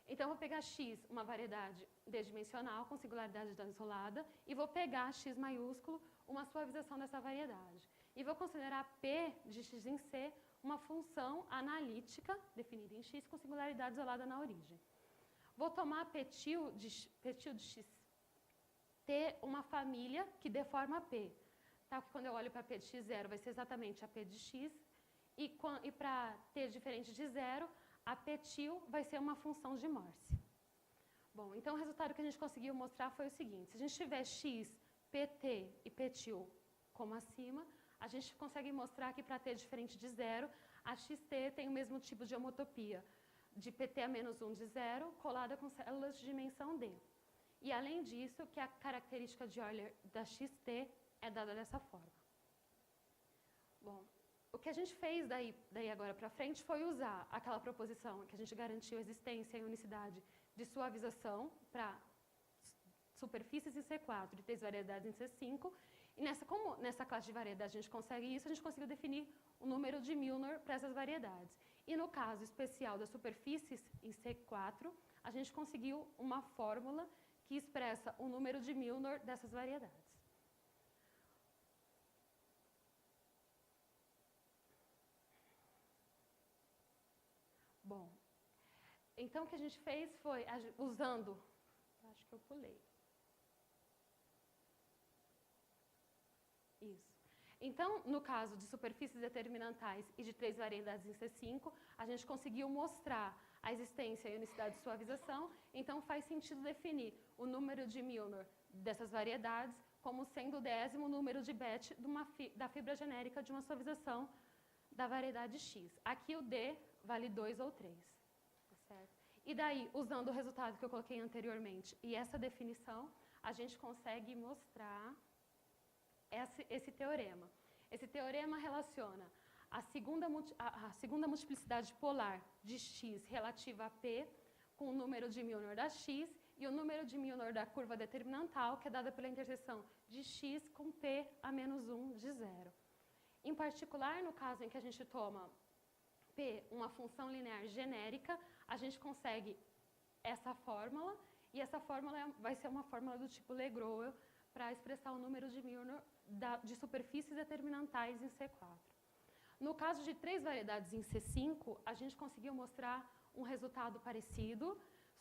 Então, eu vou pegar X, uma variedade D-dimensional com singularidade isolada, e vou pegar X maiúsculo, uma suavização dessa variedade. E vou considerar P de X em C uma função analítica definida em X com singularidade isolada na origem. Vou tomar petil de X ter uma família que deforma P. Tá? Quando eu olho para P de X0 vai ser exatamente a P de X, e para T diferente de 0, a petil vai ser uma função de Morse. Bom, então o resultado que a gente conseguiu mostrar foi o seguinte: se a gente tiver X, PT e petil como acima, a gente consegue mostrar que para T diferente de 0, a XT tem o mesmo tipo de homotopia, de PT a menos 1 de 0, colada com células de dimensão D. E, além disso, que a característica de Euler da XT é dada dessa forma. Bom, o que a gente fez daí agora para frente foi usar aquela proposição que a gente garantiu existência e unicidade de suavização para superfícies em C4 e 3 variedades em C5. E como nessa classe de variedades a gente consegue isso, a gente conseguiu definir o número de Milnor para essas variedades. E no caso especial das superfícies em C4, a gente conseguiu uma fórmula que expressa o número de Milnor dessas variedades. Bom, então o que a gente fez foi, usando, acho que eu pulei. Isso. Então, no caso de superfícies determinantais e de 3 variedades em C5, a gente conseguiu mostrar a existência e unicidade de suavização, então faz sentido definir o número de Milnor dessas variedades como sendo o 10º número de Bethe da fibra genérica de uma suavização da variedade X. Aqui o D vale 2 ou 3. Certo? E daí, usando o resultado que eu coloquei anteriormente e essa definição, a gente consegue mostrar esse teorema. Esse teorema relaciona a segunda multiplicidade polar de X relativa a P com o número de Milnor da X e o número de Milnor da curva determinantal, que é dada pela interseção de X com P a menos 1 de 0. Em particular, no caso em que a gente toma P, uma função linear genérica, a gente consegue essa fórmula, e essa fórmula vai ser uma fórmula do tipo Legros para expressar o número de Milnor de superfícies determinantais em C4. No caso de 3 variedades em C5, a gente conseguiu mostrar um resultado parecido,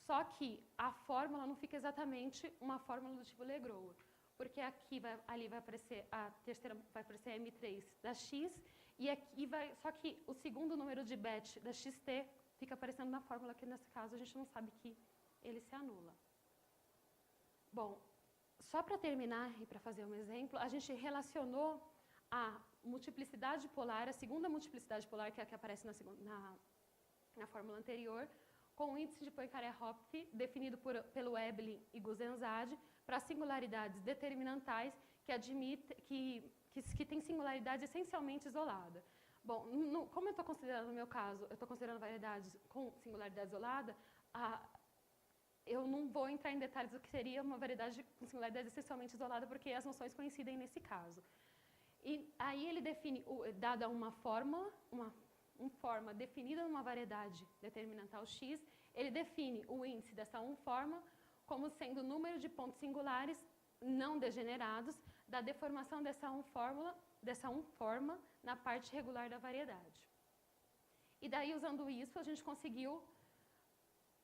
Só que a fórmula não fica exatamente uma fórmula do tipo Legros, porque aqui ali vai aparecer a terceira, vai aparecer a M3 da X, e aqui só que o segundo número de batch da XT fica aparecendo na fórmula, que nesse caso a gente não sabe que ele se anula. Bom, só para terminar e para fazer um exemplo, a gente relacionou a multiplicidade polar, a segunda multiplicidade polar, que é a que aparece na fórmula anterior, com o índice de Poincaré-Hopf definido pelo Veblen e Guzenzade para singularidades determinantais que têm singularidade essencialmente isolada. Bom, como eu estou considerando, no meu caso, eu estou considerando variedades com singularidade isolada, eu não vou entrar em detalhes do que seria uma variedade com singularidade essencialmente isolada, porque as noções coincidem nesse caso. E aí ele define, dada uma fórmula, forma definida numa variedade determinantal X, ele define o índice dessa forma como sendo o número de pontos singulares não degenerados da deformação dessa forma na parte regular da variedade. E daí, usando isso, a gente conseguiu,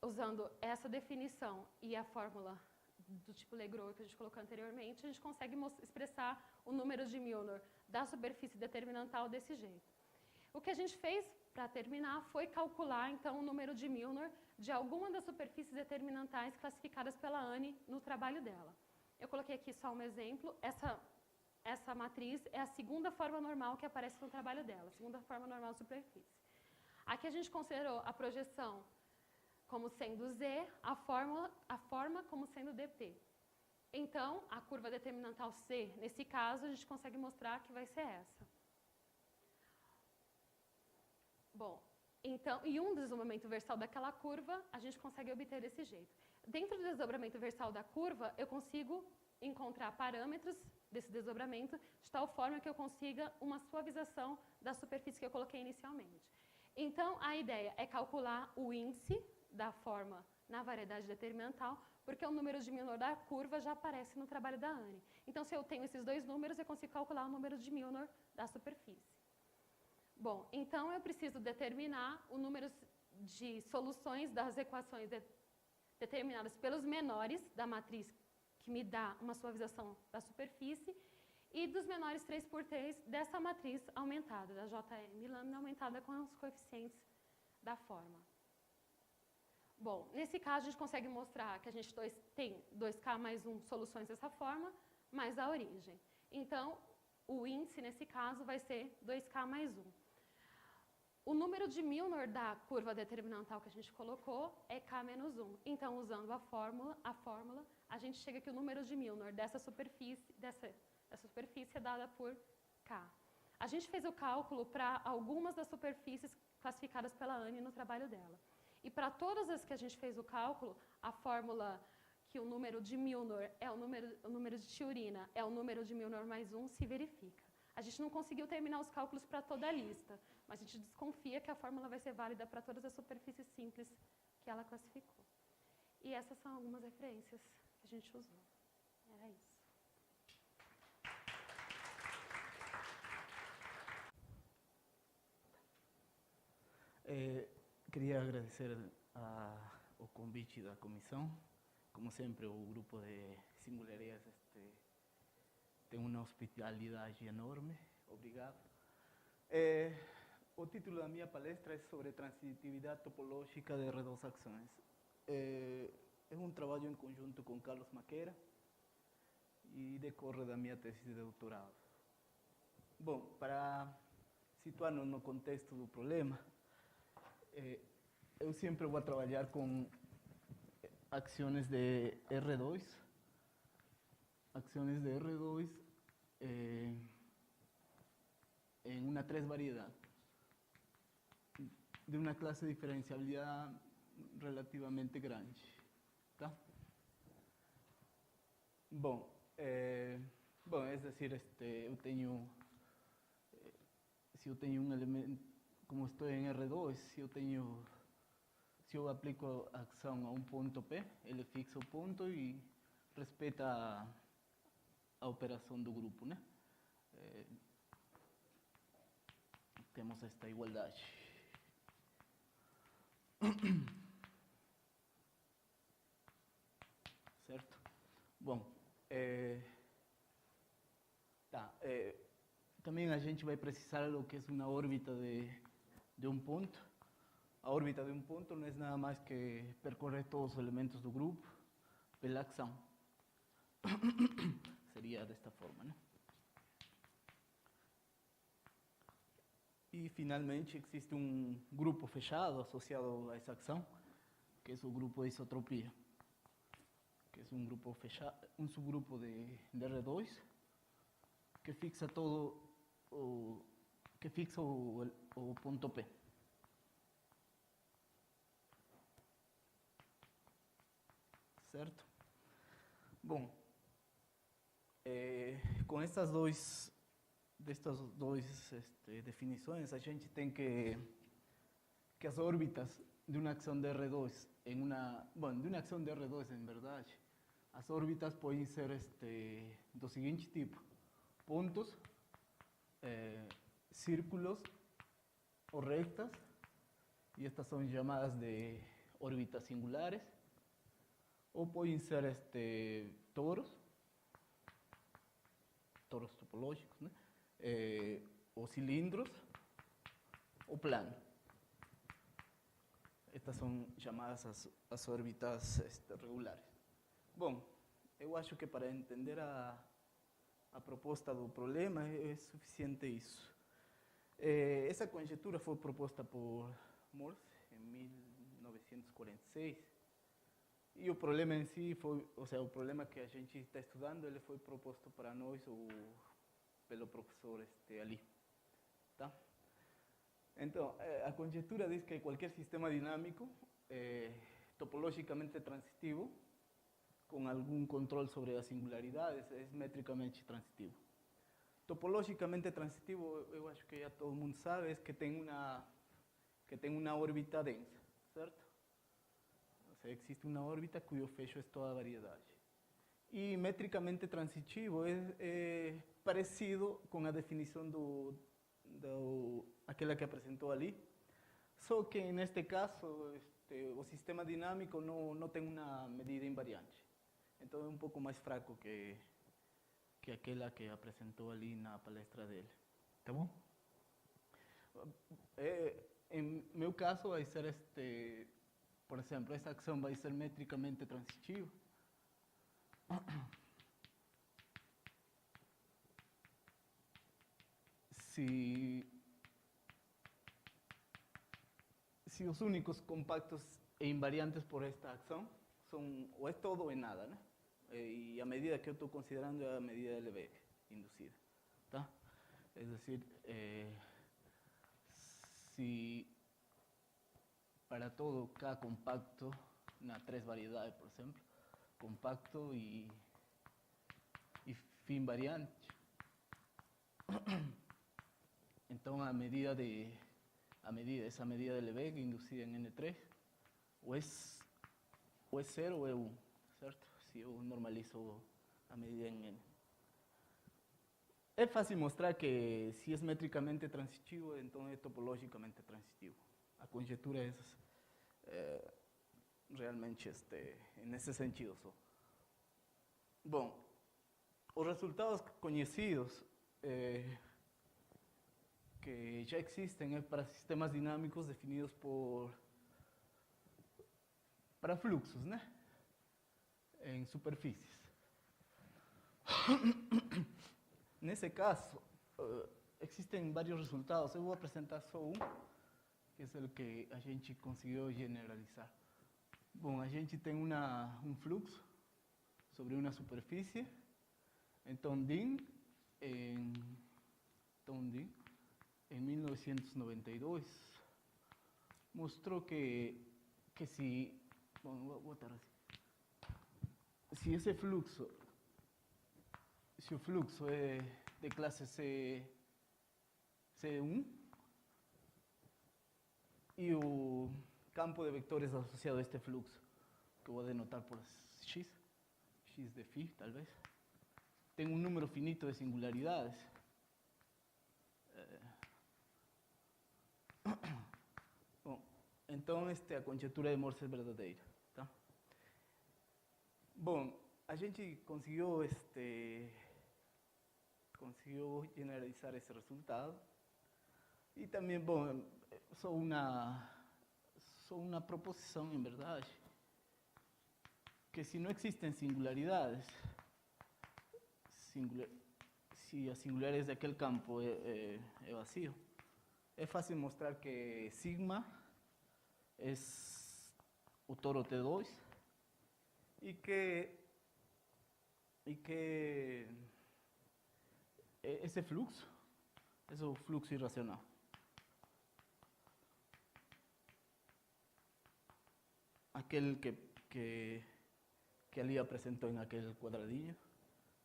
usando essa definição e a fórmula do tipo Legros que a gente colocou anteriormente, a gente consegue expressar o número de Milnor da superfície determinantal desse jeito. O que a gente fez, para terminar, foi calcular, então, o número de Milnor de alguma das superfícies determinantais classificadas pela Anne no trabalho dela. Eu coloquei aqui só um exemplo. Essa matriz é a segunda forma normal que aparece no trabalho dela, a segunda forma normal de superfície. Aqui a gente considerou a projeção como sendo Z, a forma como sendo dp. Então, a curva determinantal C, nesse caso, a gente consegue mostrar que vai ser essa. Bom, então, e um desdobramento versal daquela curva, a gente consegue obter desse jeito. Dentro do desdobramento versal da curva, eu consigo encontrar parâmetros desse desdobramento de tal forma que eu consiga uma suavização da superfície que eu coloquei inicialmente. Então, a ideia é calcular o índice da forma na variedade determinantal, porque o número de Milnor da curva já aparece no trabalho da Anne. Então, se eu tenho esses dois números, eu consigo calcular o número de Milnor da superfície. Bom, então eu preciso determinar o número de soluções das equações determinadas pelos menores da matriz, que me dá uma suavização da superfície, e dos menores 3 por 3 dessa matriz aumentada, da JM lambda aumentada com os coeficientes da forma. Bom, nesse caso a gente consegue mostrar que a gente tem 2K mais 1 soluções dessa forma, mais a origem. Então, o índice, nesse caso, vai ser 2K mais 1. O número de Milnor da curva determinantal que a gente colocou é K menos 1. Então, usando a fórmula, a gente chega que o número de Milnor dessa superfície é dada por K. A gente fez o cálculo para algumas das superfícies classificadas pela Anne no trabalho dela. E para todas as que a gente fez o cálculo, a fórmula que o número de Milnor é o número de Tiurina é o número de Milnor mais 1 se verifica. A gente não conseguiu terminar os cálculos para toda a lista, mas a gente desconfia que a fórmula vai ser válida para todas as superfícies simples que ela classificou. E essas são algumas referências que a gente usou. Era isso. Queria agradecer o convite da comissão. Como sempre, o grupo de Singularias tem uma hospitalidade enorme. Obrigado. O título da minha palestra é sobre transitividade topológica de R2-ações. É um trabalho em conjunto com Carlos Maquera e decorre da minha tese de doutorado. Bom, para situar-nos no contexto do problema, eu sempre vou trabalhar com ações de R2, em uma 3 variedade, de uma classe de diferenciabilidade relativamente grande. Tá? Bom, é decir, se eu tenho um elemento, como estou em R2, se eu aplico a ação a um ponto P, ele fixa o ponto e respeita a operação do grupo, né? Temos esta igualdade. Bom, também a gente vai precisar do que é uma órbita de um ponto. A órbita de um ponto não é nada mais que percorrer todos os elementos do grupo pela ação. Seria desta forma, né? E, finalmente, existe um grupo fechado associado a essa ação, que é o grupo de isotropia, que é um grupo fechado, um subgrupo de R2, que fixa todo o ponto P. Certo? Bom, com estas duas definições, a gente tem que as órbitas de uma ação de R2 de uma ação de R2, em verdade, as órbitas podem ser do seguinte tipo: pontos, círculos ou rectas, e estas são chamadas de órbitas singulares, ou podem ser toros topológicos, né? Ou cilindros, ou plano. Estas são chamadas as órbitas regulares. Bom, eu acho que para entender a proposta do problema é suficiente isso. Essa conjectura foi proposta por Morse em 1946, e o problema em si foi, o problema que a gente está estudando, ele foi proposto para nós pelo professor ali, tá? Então, a conjectura diz que qualquer sistema dinâmico topológicamente transitivo, com algum controle sobre as singularidades, é metricamente transitivo. Topológicamente transitivo, eu acho que já todo mundo sabe, é que tem uma órbita densa, certo? Ou seja, existe uma órbita cujo fecho é toda a variedade. E metricamente transitivo é parecido com a definição aquela que apresentou ali, só que neste caso o sistema dinâmico não tem uma medida invariante. Então é um pouco mais fraco que aquela que apresentou ali na palestra dele. Tá bom? Em meu caso vai ser por exemplo, essa ação vai ser metricamente transitiva. Se os únicos compactos e invariantes por esta ação são ou é todo ou é nada, né? E a medida que eu estou considerando é a medida de Lebesgue induzida, tá? É decir, se para todo K compacto, na 3 variedades, por exemplo, compacto e φ invariante, então essa medida de Lebesgue induzida em N3 ou é 0 ou é 1, certo? Se eu normalizo a medida em N. É fácil mostrar que se é metricamente transitivo, então é topologicamente transitivo. A conjectura é realmente nesse sentido só. Bom, os resultados conhecidos que já existem para sistemas dinâmicos definidos para fluxos, né? Em superfícies. Nesse caso, existem vários resultados. Eu vou apresentar só um, que é o que a gente conseguiu generalizar. Bom, a gente tem um fluxo sobre uma superfície. Então, Dean, em 1992, mostrou que se, bom, vou botar assim, se esse fluxo, se o fluxo é de classe C1 e o campo de vectores associado a este fluxo, que eu vou denotar por x de φ, talvez, tem um número finito de singularidades. Bom, então a conjectura de Morse é verdadeira, tá? Bom, a gente conseguiu generalizar esse resultado. E também, bom, só uma proposição, em verdade, que se não existem singularidades, se a singularidade daquele campo é vazio, é fácil mostrar que sigma é o toro T2 e que esse fluxo é o fluxo irracional. Aquele que ali apresentou em aquele quadradinho,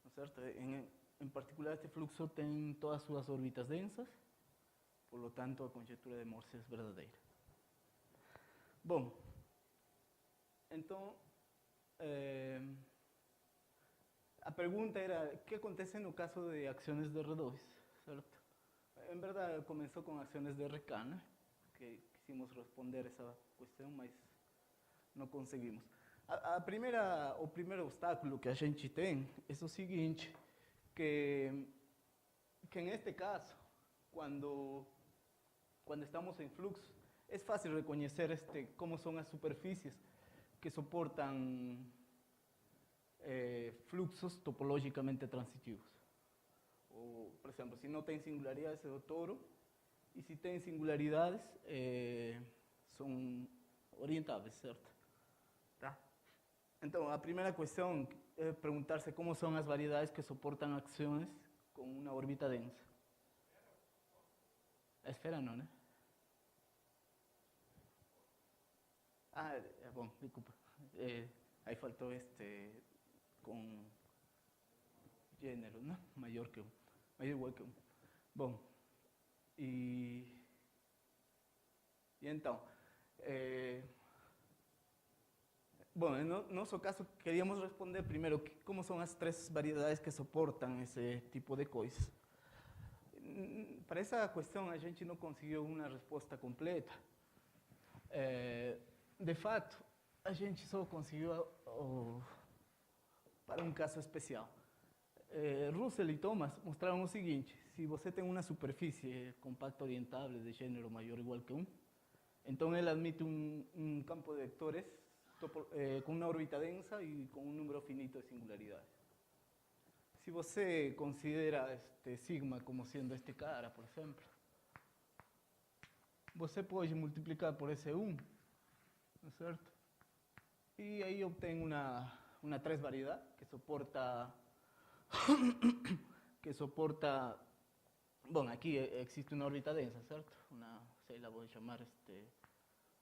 não é certo? Em particular, este fluxo tem todas suas órbitas densas, por lo tanto, a conjectura de Morse é verdadeira. Bom, então, a pergunta era, o que acontece no caso de ações de R2, certo? Em verdade, começou com ações de RK, né? Que quisimos responder essa questão, mas não conseguimos. O primeiro obstáculo que a gente tem é o seguinte, que neste caso, quando estamos em fluxo, é fácil reconhecer como são as superfícies que suportam fluxos topológicamente transitivos. Ou, por exemplo, se não tem singularidades, é o toro, e se tem singularidades, são orientáveis, certo? Tá? Então, a primeira questão é perguntar-se como são as variedades que suportam ações com uma órbita densa. A esfera não, né? Ah, bom, desculpa. Aí faltou com gênero, né? Maior igual que 1. Bom, e então, bom, no nosso caso, queríamos responder primeiro como são as 3 variedades que suportam esse tipo de coisas. Para essa questão, a gente não conseguiu uma resposta completa. De fato, a gente só conseguiu para um caso especial. Russell e Thomas mostraram o seguinte: se você tem uma superfície compacta orientável de gênero maior ou igual que 1, então ele admite um campo de vetores com uma órbita densa e com um número finito de singularidades. Se você considera sigma como sendo este cara, por exemplo, você pode multiplicar por esse 1, não é certo? E aí obtém uma 3 variedade que suporta bom, aqui existe uma órbita densa, certo? Sei lá, vou chamar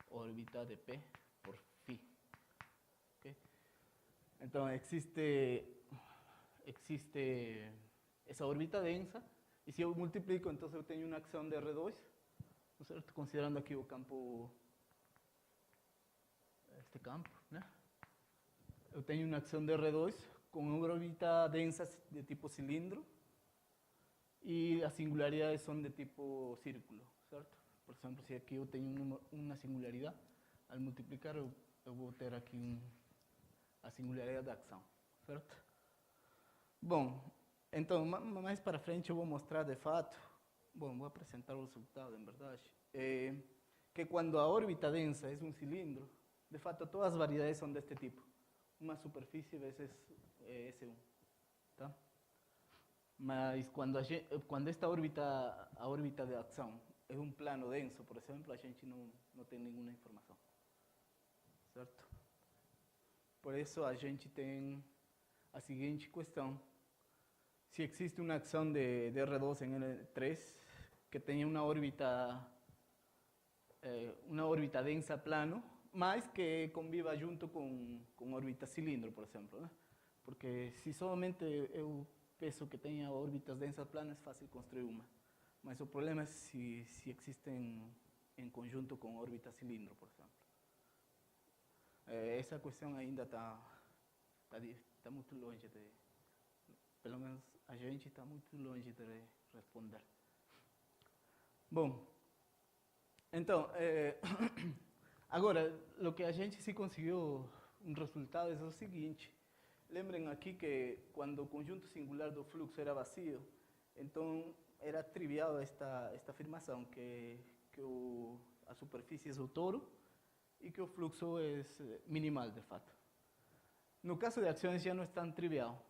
órbita de P por φ. Okay? Então, existe essa órbita densa, e se eu multiplico, então eu tenho uma ação de R2, não é certo? Considerando aqui o campo, este campo, né? Eu tenho uma ação de R2 com uma órbita densa de tipo cilindro, e as singularidades são de tipo círculo, certo? Por exemplo, se aqui eu tenho uma singularidade, ao multiplicar eu vou ter aqui a singularidade da ação, certo? Bom, então, mais para frente eu vou mostrar de fato, bom, vou apresentar o resultado, em verdade, que quando a órbita densa é um cilindro, de fato todas as variedades são deste tipo, uma superfície vezes S1, tá? Mas quando esta órbita, a órbita de ação, é um plano denso, por exemplo, a gente não tem nenhuma informação, certo? Por isso a gente tem a seguinte questão: se existe uma ação de R2 em L3 que tenha uma órbita densa plano, mas que conviva junto com órbita cilindro, por exemplo, né? Porque se somente eu penso que tenha órbitas densas planas, é fácil construir uma. Mas o problema é se existem em conjunto com órbita cilindro, por exemplo. Essa questão ainda está muito longe pelo menos a gente está muito longe de responder. Bom, então, agora, o que a gente se conseguiu um resultado é o seguinte: Lembren aqui que quando o conjunto singular do fluxo era vazio, então era trivial esta afirmação, que a superfície é o toro e que o fluxo é minimal, de fato. No caso de ações já não é tão trivial.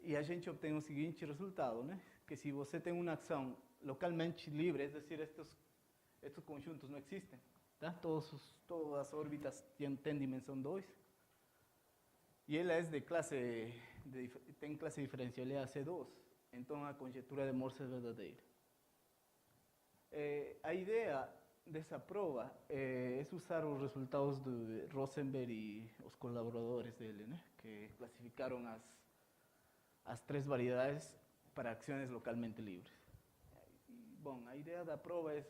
E a gente obtém o seguinte resultado, né? Que se você tem uma ação localmente livre, é decir, estes conjuntos não existem, tá? Todas as órbitas têm dimensão 2, e ela é tem classe diferencial AC2, então a conjectura de Morse é verdadeira. A ideia dessa prova é usar os resultados de Rosenberg e os colaboradores dele, né? Que classificaram as 3 variedades para ações localmente livres. Bom, a ideia da prova é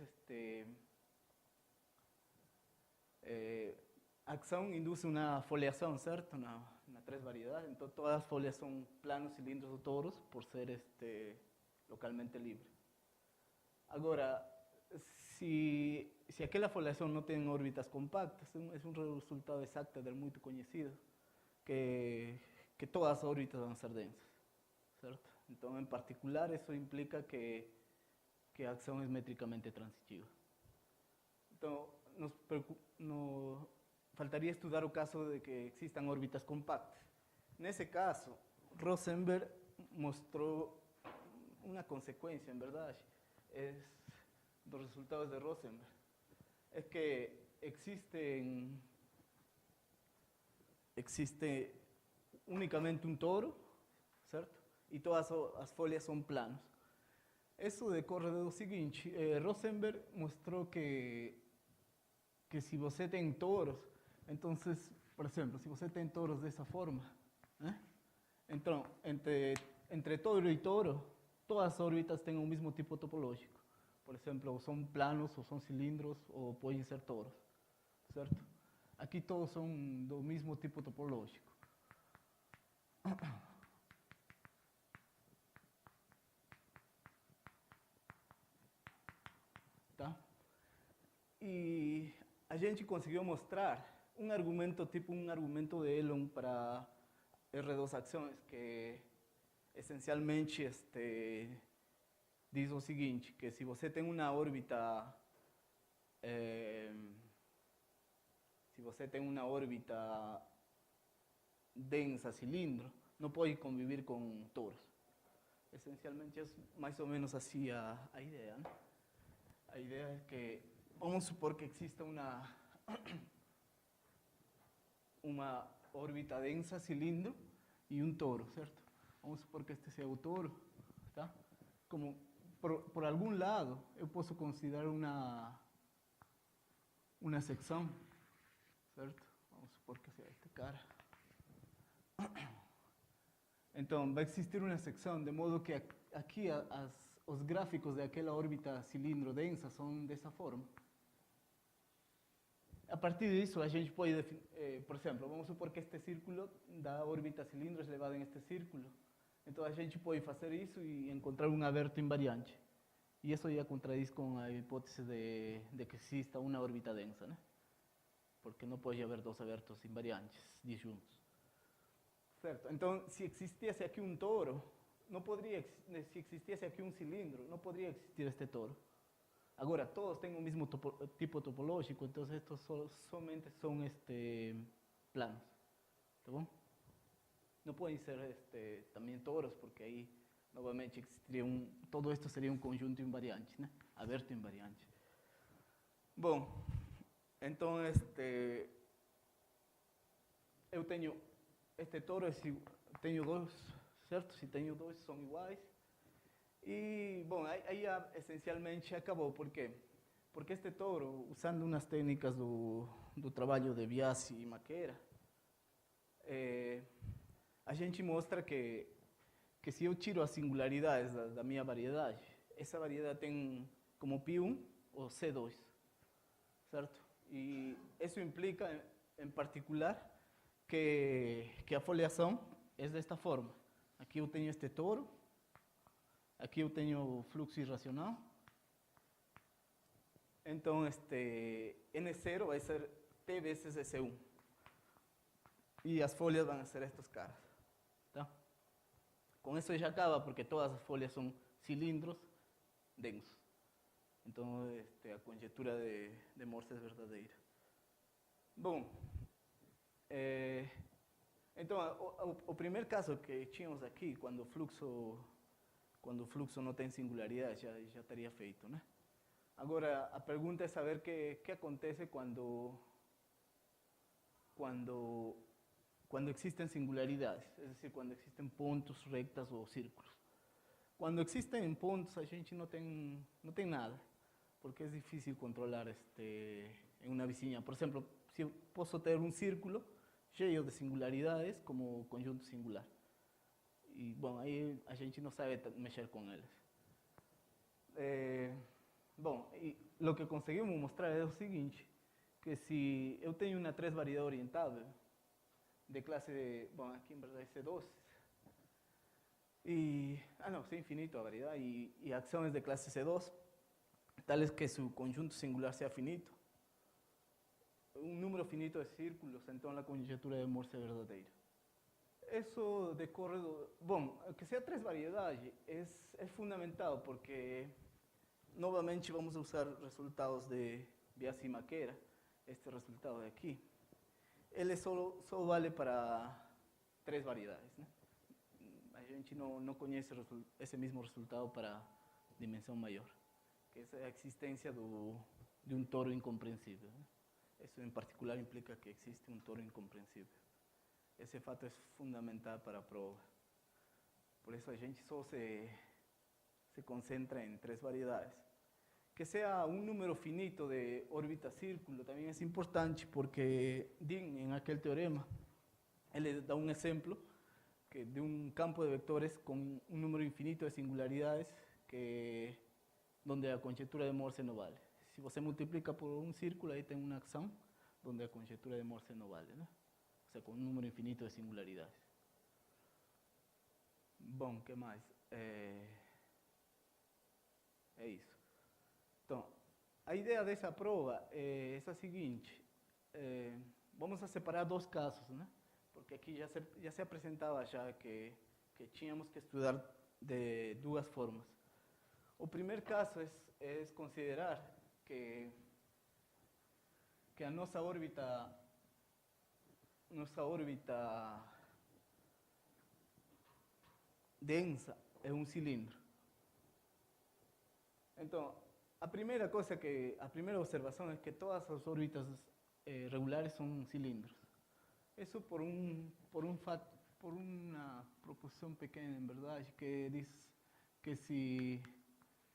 a ação induz uma foliação, certo? Na 3 variedades, então todas as folhas são planos, cilindros ou toros, por ser localmente livre. Agora, se aquela foliação não tem órbitas compactas, é um resultado exato muito conhecido, que todas as órbitas vão ser densas, certo? Então, em particular, isso implica que a ação é metricamente transitiva. Então, faltaria estudar o caso de que existam órbitas compactas. Nesse caso, Rosenberg mostrou uma consequência, em verdade, dos resultados de Rosenberg. É que existe unicamente um toro, certo? E todas as folhas são planos. Isso decorre do seguinte: Rosenberg mostrou que se você tem toros, então, por exemplo, se você tem toros dessa forma, então, entre toro e toro, todas as órbitas têm o mesmo tipo topológico. Por exemplo, ou são planos, ou são cilindros, ou podem ser toros, certo? Aqui todos são do mesmo tipo topológico. Tá? E a gente conseguiu mostrar um argumento tipo um argumento de Elon para R2 ações, que essencialmente diz o seguinte, que se você tem uma órbita densa, cilindro, não pode conviver com toros. Essencialmente é mais ou menos assim a ideia, né? A ideia é que, vamos supor que exista uma órbita densa, cilindro, e um toro, certo? Vamos supor que este seja o toro, tá? Como por algum lado eu posso considerar uma secção, certo? Vamos supor que seja este cara. Então, vai existir uma secção, de modo que aqui os gráficos daquela órbita cilindro densa são dessa forma. A partir disso, a gente pode definir, por exemplo, vamos supor que este círculo da órbita cilindro é levado em este círculo. Então, a gente pode fazer isso e encontrar um aberto invariante. E isso já contradiz com a hipótese de que exista uma órbita densa, né? Porque não pode haver 2 abertos invariantes disjuntos. Certo? Então, se existisse aqui um toro, não poderia, se existisse aqui um cilindro, não poderia existir este toro. Agora, todos têm o mesmo tipo topológico, então estes somente são planos, tá bom? Não podem ser também toros, porque aí, novamente, existiria todo isto seria um conjunto invariante, né? Aberto invariante. Bom, então, eu tenho este toro, tenho 2, certo? Se tenho 2, são iguais. E, bom, aí essencialmente acabou. Por quê? Porque este toro, usando umas técnicas do trabalho de Biasi e Maquera, a gente mostra que se eu tiro as singularidades da minha variedade, essa variedade tem como π1 o C2, certo? E isso implica, em particular, que a foliação é desta forma. Aqui eu tenho este toro, aqui eu tenho fluxo irracional. Então, N0 vai ser T vezes S1. E as folhas vão ser estes caras. Tá? Com isso já acaba, porque todas as folhas são cilindros densos. Então, a conjectura de Morse é verdadeira. Bom, então, o primeiro caso que tínhamos aqui, quando o fluxo não tem singularidade, já estaria feito, né? Agora, a pergunta é saber o que acontece quando existen singularidades, es decir, cuando existen pontos, rectas o círculos. Cuando existen pontos, a gente não tem nada, porque é difícil controlar em uma vizinha. Por exemplo, se eu posso ter um círculo cheio de singularidades como conjunto singular. E, bom, aí a gente não sabe mexer com eles. Bom, e o que conseguimos mostrar é o seguinte, que se eu tenho uma 3 variedade orientável, de clase, bom, aqui em verdade é C2, C infinito a variedade, y acciones de clase C2, tales que su conjunto singular sea finito, un número finito de círculos, entonces la conjetura de Morse es verdadera. Eso decorre, bom, que sea 3 variedades es fundamental porque novamente vamos a usar resultados de Biasi-Makera, este resultado de aquí. Ele só vale para 3 variedades, né? A gente não conhece esse mesmo resultado para dimensão maior, que é a existência de um toro incompreensível, né? Isso em particular implica que existe um toro incompreensível. Esse fato é fundamental para a prova. Por isso a gente só se concentra em 3 variedades. Que sea un número finito de órbita-círculo también es importante porque Dean, en aquel teorema, él da un ejemplo de un campo de vectores con un número infinito de singularidades donde la conjetura de Morse no vale. Si você multiplica por un círculo, ahí tem una acción donde la conjetura de Morse no vale, ¿no? O sea, con un número infinito de singularidades. Bom, ¿qué más? É isso. Então, a ideia dessa prova é a seguinte, vamos a separar 2 casos, né? Porque aqui já se apresentava já que tínhamos que estudar de 2 formas. O primeiro caso é considerar que a nossa órbita densa é um cilindro. Então, a primeira observação é que todas as órbitas regulares são cilindros. Isso por uma proposição pequena, em verdade, que diz que se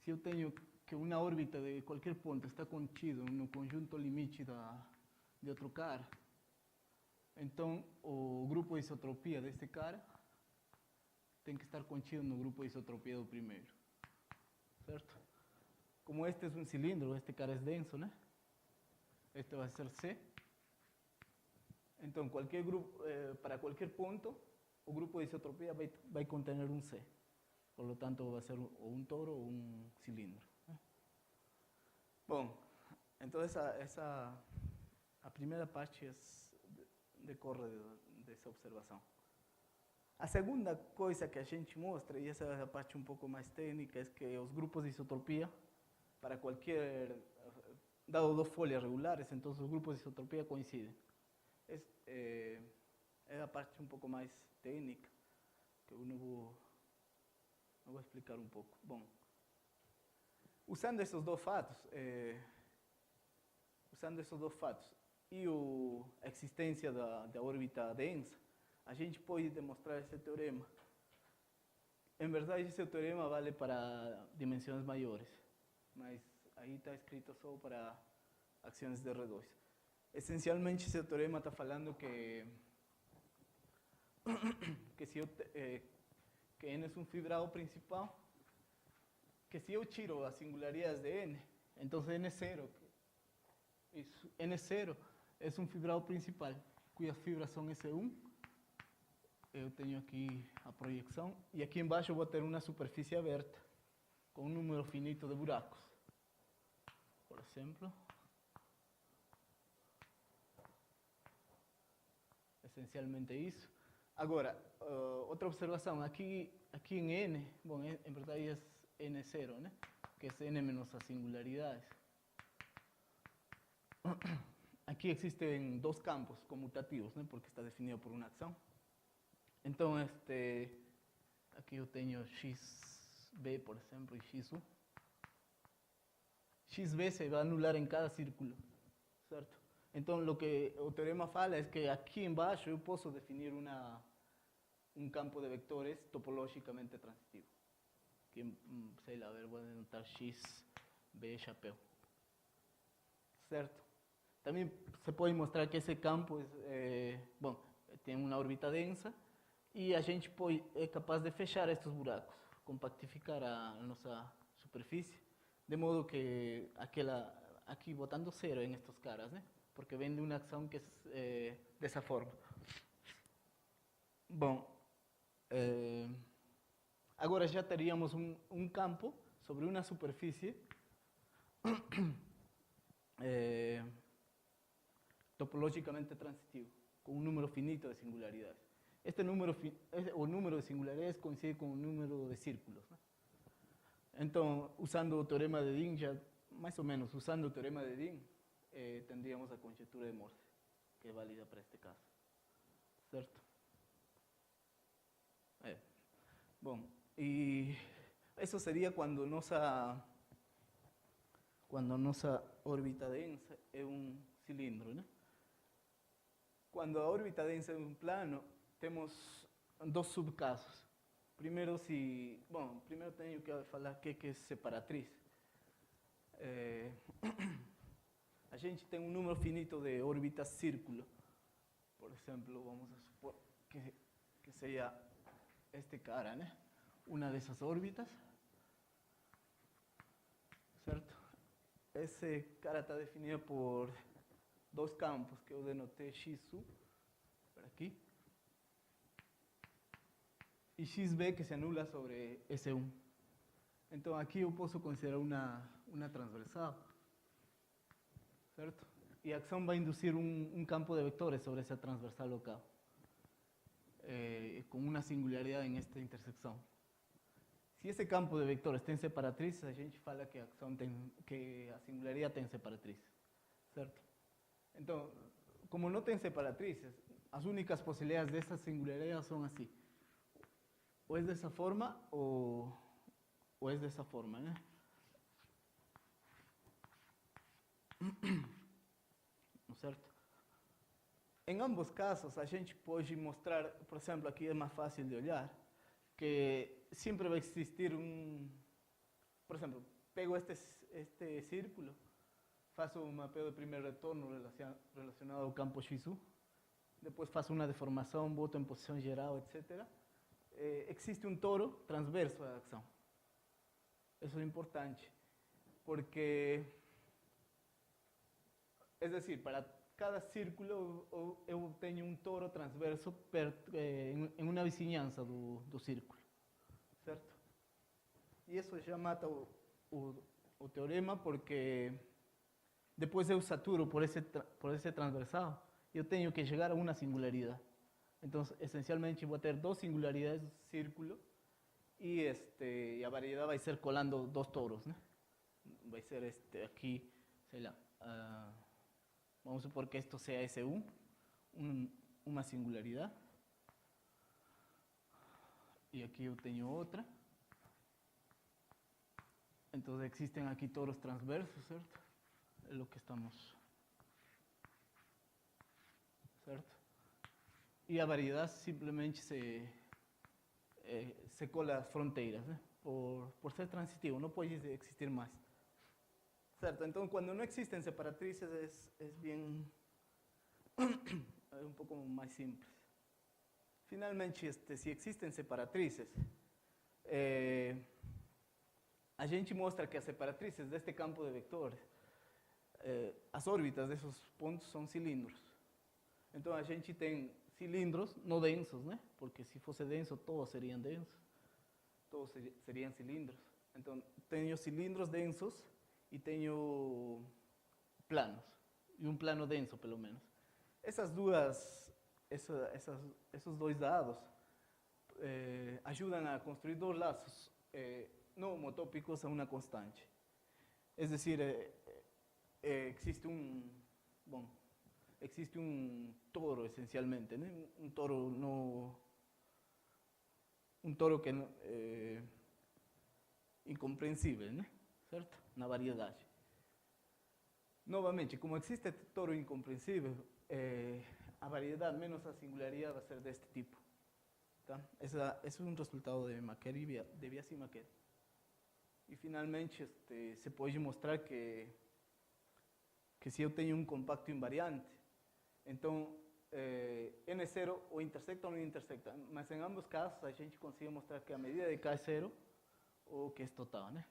eu tenho que uma órbita de qualquer ponto está contida no conjunto limite de outro cara, então o grupo de isotropia deste cara tem que estar contido no grupo de isotropia do primeiro, certo? Como este es un cilindro, este cara es denso, ¿no? Este va a ser C. Entonces, para cualquier punto, el grupo de isotropía va a contener un C. Por lo tanto, va a ser o un toro o un cilindro. Bom, entonces a primeira parte decorre dessa observação. A segunda coisa que a gente mostra, e essa é a parte um pouco mais técnica, é que os grupos de isotropia para dado 2 folhas regulares, entonces los grupos de isotropía coinciden. Es la parte un poco más técnica, que uno voy a explicar un poco. Bom, usando esos 2 fatos, e a existência da órbita densa, a gente pode demonstrar esse teorema. Em verdade, esse teorema vale para dimensões maiores, mas aí está escrito só para acciones de R2. Esencialmente, esse teorema está falando que N é um fibrado principal, que se eu tiro as singularidades de N, então N é 0. N é 0 é um fibrado principal, cujas fibras são S1. Eu tenho aqui a projeção, e aqui embaixo vou ter uma superfície aberta, com um número finito de buracos. Por exemplo, esse essencialmente isso. Agora, outra observação, aqui em N, bom, em verdade é N0, né? Que é N menos as singularidades. Aqui existem dois campos comutativos, né? Porque está definido por uma ação. Então, aqui eu tenho XB, por exemplo, e X1. XB se vai anular em cada círculo, certo? Então, o que o teorema fala é que aqui embaixo eu posso definir um campo de vectores topologicamente transitivo. Que, sei lá, a ver, vou anotar XB chapéu. Certo? Também se pode mostrar que esse campo bom, tem uma órbita densa e a gente é capaz de fechar estes buracos, compactificar a nossa superfície, de modo que aqui botando zero em estes caras, né? Porque vem de uma ação que é dessa forma. Bom, agora já teríamos um campo sobre uma superfície topologicamente transitivo, com um número finito de singularidades. O número de singularidades coincide com o número de círculos, né? Então, usando o teorema de Dean, já mais ou menos usando o teorema de Dean, tendríamos a conjectura de Morse, que é válida para este caso, certo? Bom, e isso seria quando nossa órbita densa é um cilindro, né? Quando a órbita densa é um plano, temos dois subcasos. Primeiro, primeiro tenho que falar o que é separatriz. A gente tem um número finito de órbitas círculo. Por exemplo, vamos a supor que seja este cara, né? Uma dessas órbitas, certo? Esse cara está definido por dois campos que eu denotei X1, por aqui, e XB que se anula sobre S1. Então aqui eu posso considerar uma transversal, certo? E a ação vai induzir um campo de vectores sobre essa transversal local, com uma singularidade em esta intersecção. Se esse campo de vectores tem separatrizes, a gente fala que a singularidade tem separatrizes, certo? Então, como não tem separatrizes, as únicas possibilidades dessas singularidades são assim. Ou é dessa forma, ou é dessa forma, né? Certo? Em ambos casos, a gente pode mostrar, por exemplo, aqui é mais fácil de olhar, que sempre vai existir por exemplo, pego este círculo, faço um mapeio de primeiro retorno relacionado ao campo X1, depois faço uma deformação, boto em posição geral, etc. Existe um toro transverso à ação. Isso é importante, porque, é decir, para cada círculo eu tenho um toro transverso em uma vizinhança do círculo, certo? E isso já mata o teorema, porque depois eu saturo por esse transversal, eu tenho que chegar a uma singularidade. Então, essencialmente, vou ter duas singularidades do círculo e a variedade vai ser colando dois toros, né? Vai ser aqui, sei lá, vamos supor que esto sea S1, uma singularidade. E aqui eu tenho outra. Então, existem aqui toros transversos, certo? É o que estamos... Certo? E a variedade simplesmente se cola as fronteiras, né? Por ser transitivo, não pode existir mais. Certo? Então, quando não existem separatrizes, é bem... é um pouco mais simples. Finalmente, se existem separatrizes, a gente mostra que as separatrizes deste campo de vectores, as órbitas desses pontos são cilindros. Então, a gente tem cilindros não densos, né? Porque se fosse denso, todos seriam densos. Todos seriam cilindros. Então, tenho cilindros densos e tenho planos. E um plano denso, pelo menos. Essas duas esos dois dados ajudam a construir dois laços não homotópicos a uma constante. É decir, existe um toro essencialmente, né? Um toro que é incompreensível, né? Certo? Na variedade. Novamente, como existe toro incompreensível, a variedade menos a singularidade vai ser deste tipo. Tá? Esse é um resultado de Makeri, de Biasi e Makeri. E finalmente se pode mostrar que se eu tenho um compacto invariante, então N0 ou intersecta ou não intersecta, mas em ambos casos a gente consegue mostrar que a medida de K é zero ou que é total, né?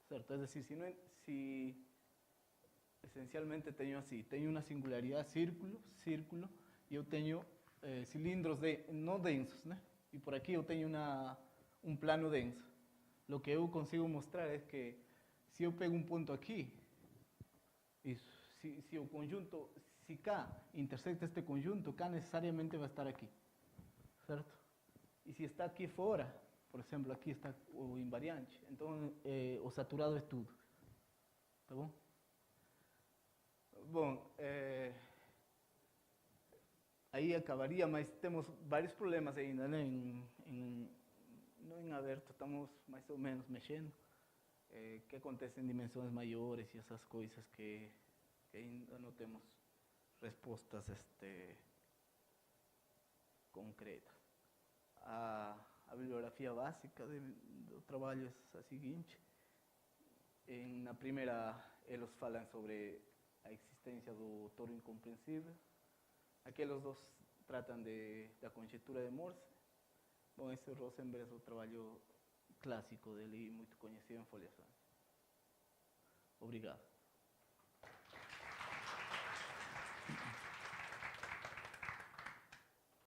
Certo? É decir, se essencialmente tenho assim, tenho uma singularidade círculo, e eu tenho cilindros não densos, né? E por aqui eu tenho um plano denso. Lo que eu consigo mostrar é que se eu pego um ponto aqui, isso, se o conjunto, se K intersecta este conjunto, K necessariamente vai estar aqui, certo? E se está aqui fora, por exemplo, aqui está o invariante, então o saturado é tudo, tá bom? Bom, aí acabaria, mas temos vários problemas ainda, né? Não em aberto, estamos mais ou menos mexendo. Que acontece em dimensões maiores e essas coisas que ainda não temos respostas concretas. A bibliografia básica do trabalho é a seguinte. Na primeira, eles falam sobre a existência do toro incompreensível. Aqueles dois tratam da conjectura de Morse. Bom, esse Rosenberg é o trabalho clássico dele, muito conhecido em foliações. Obrigado.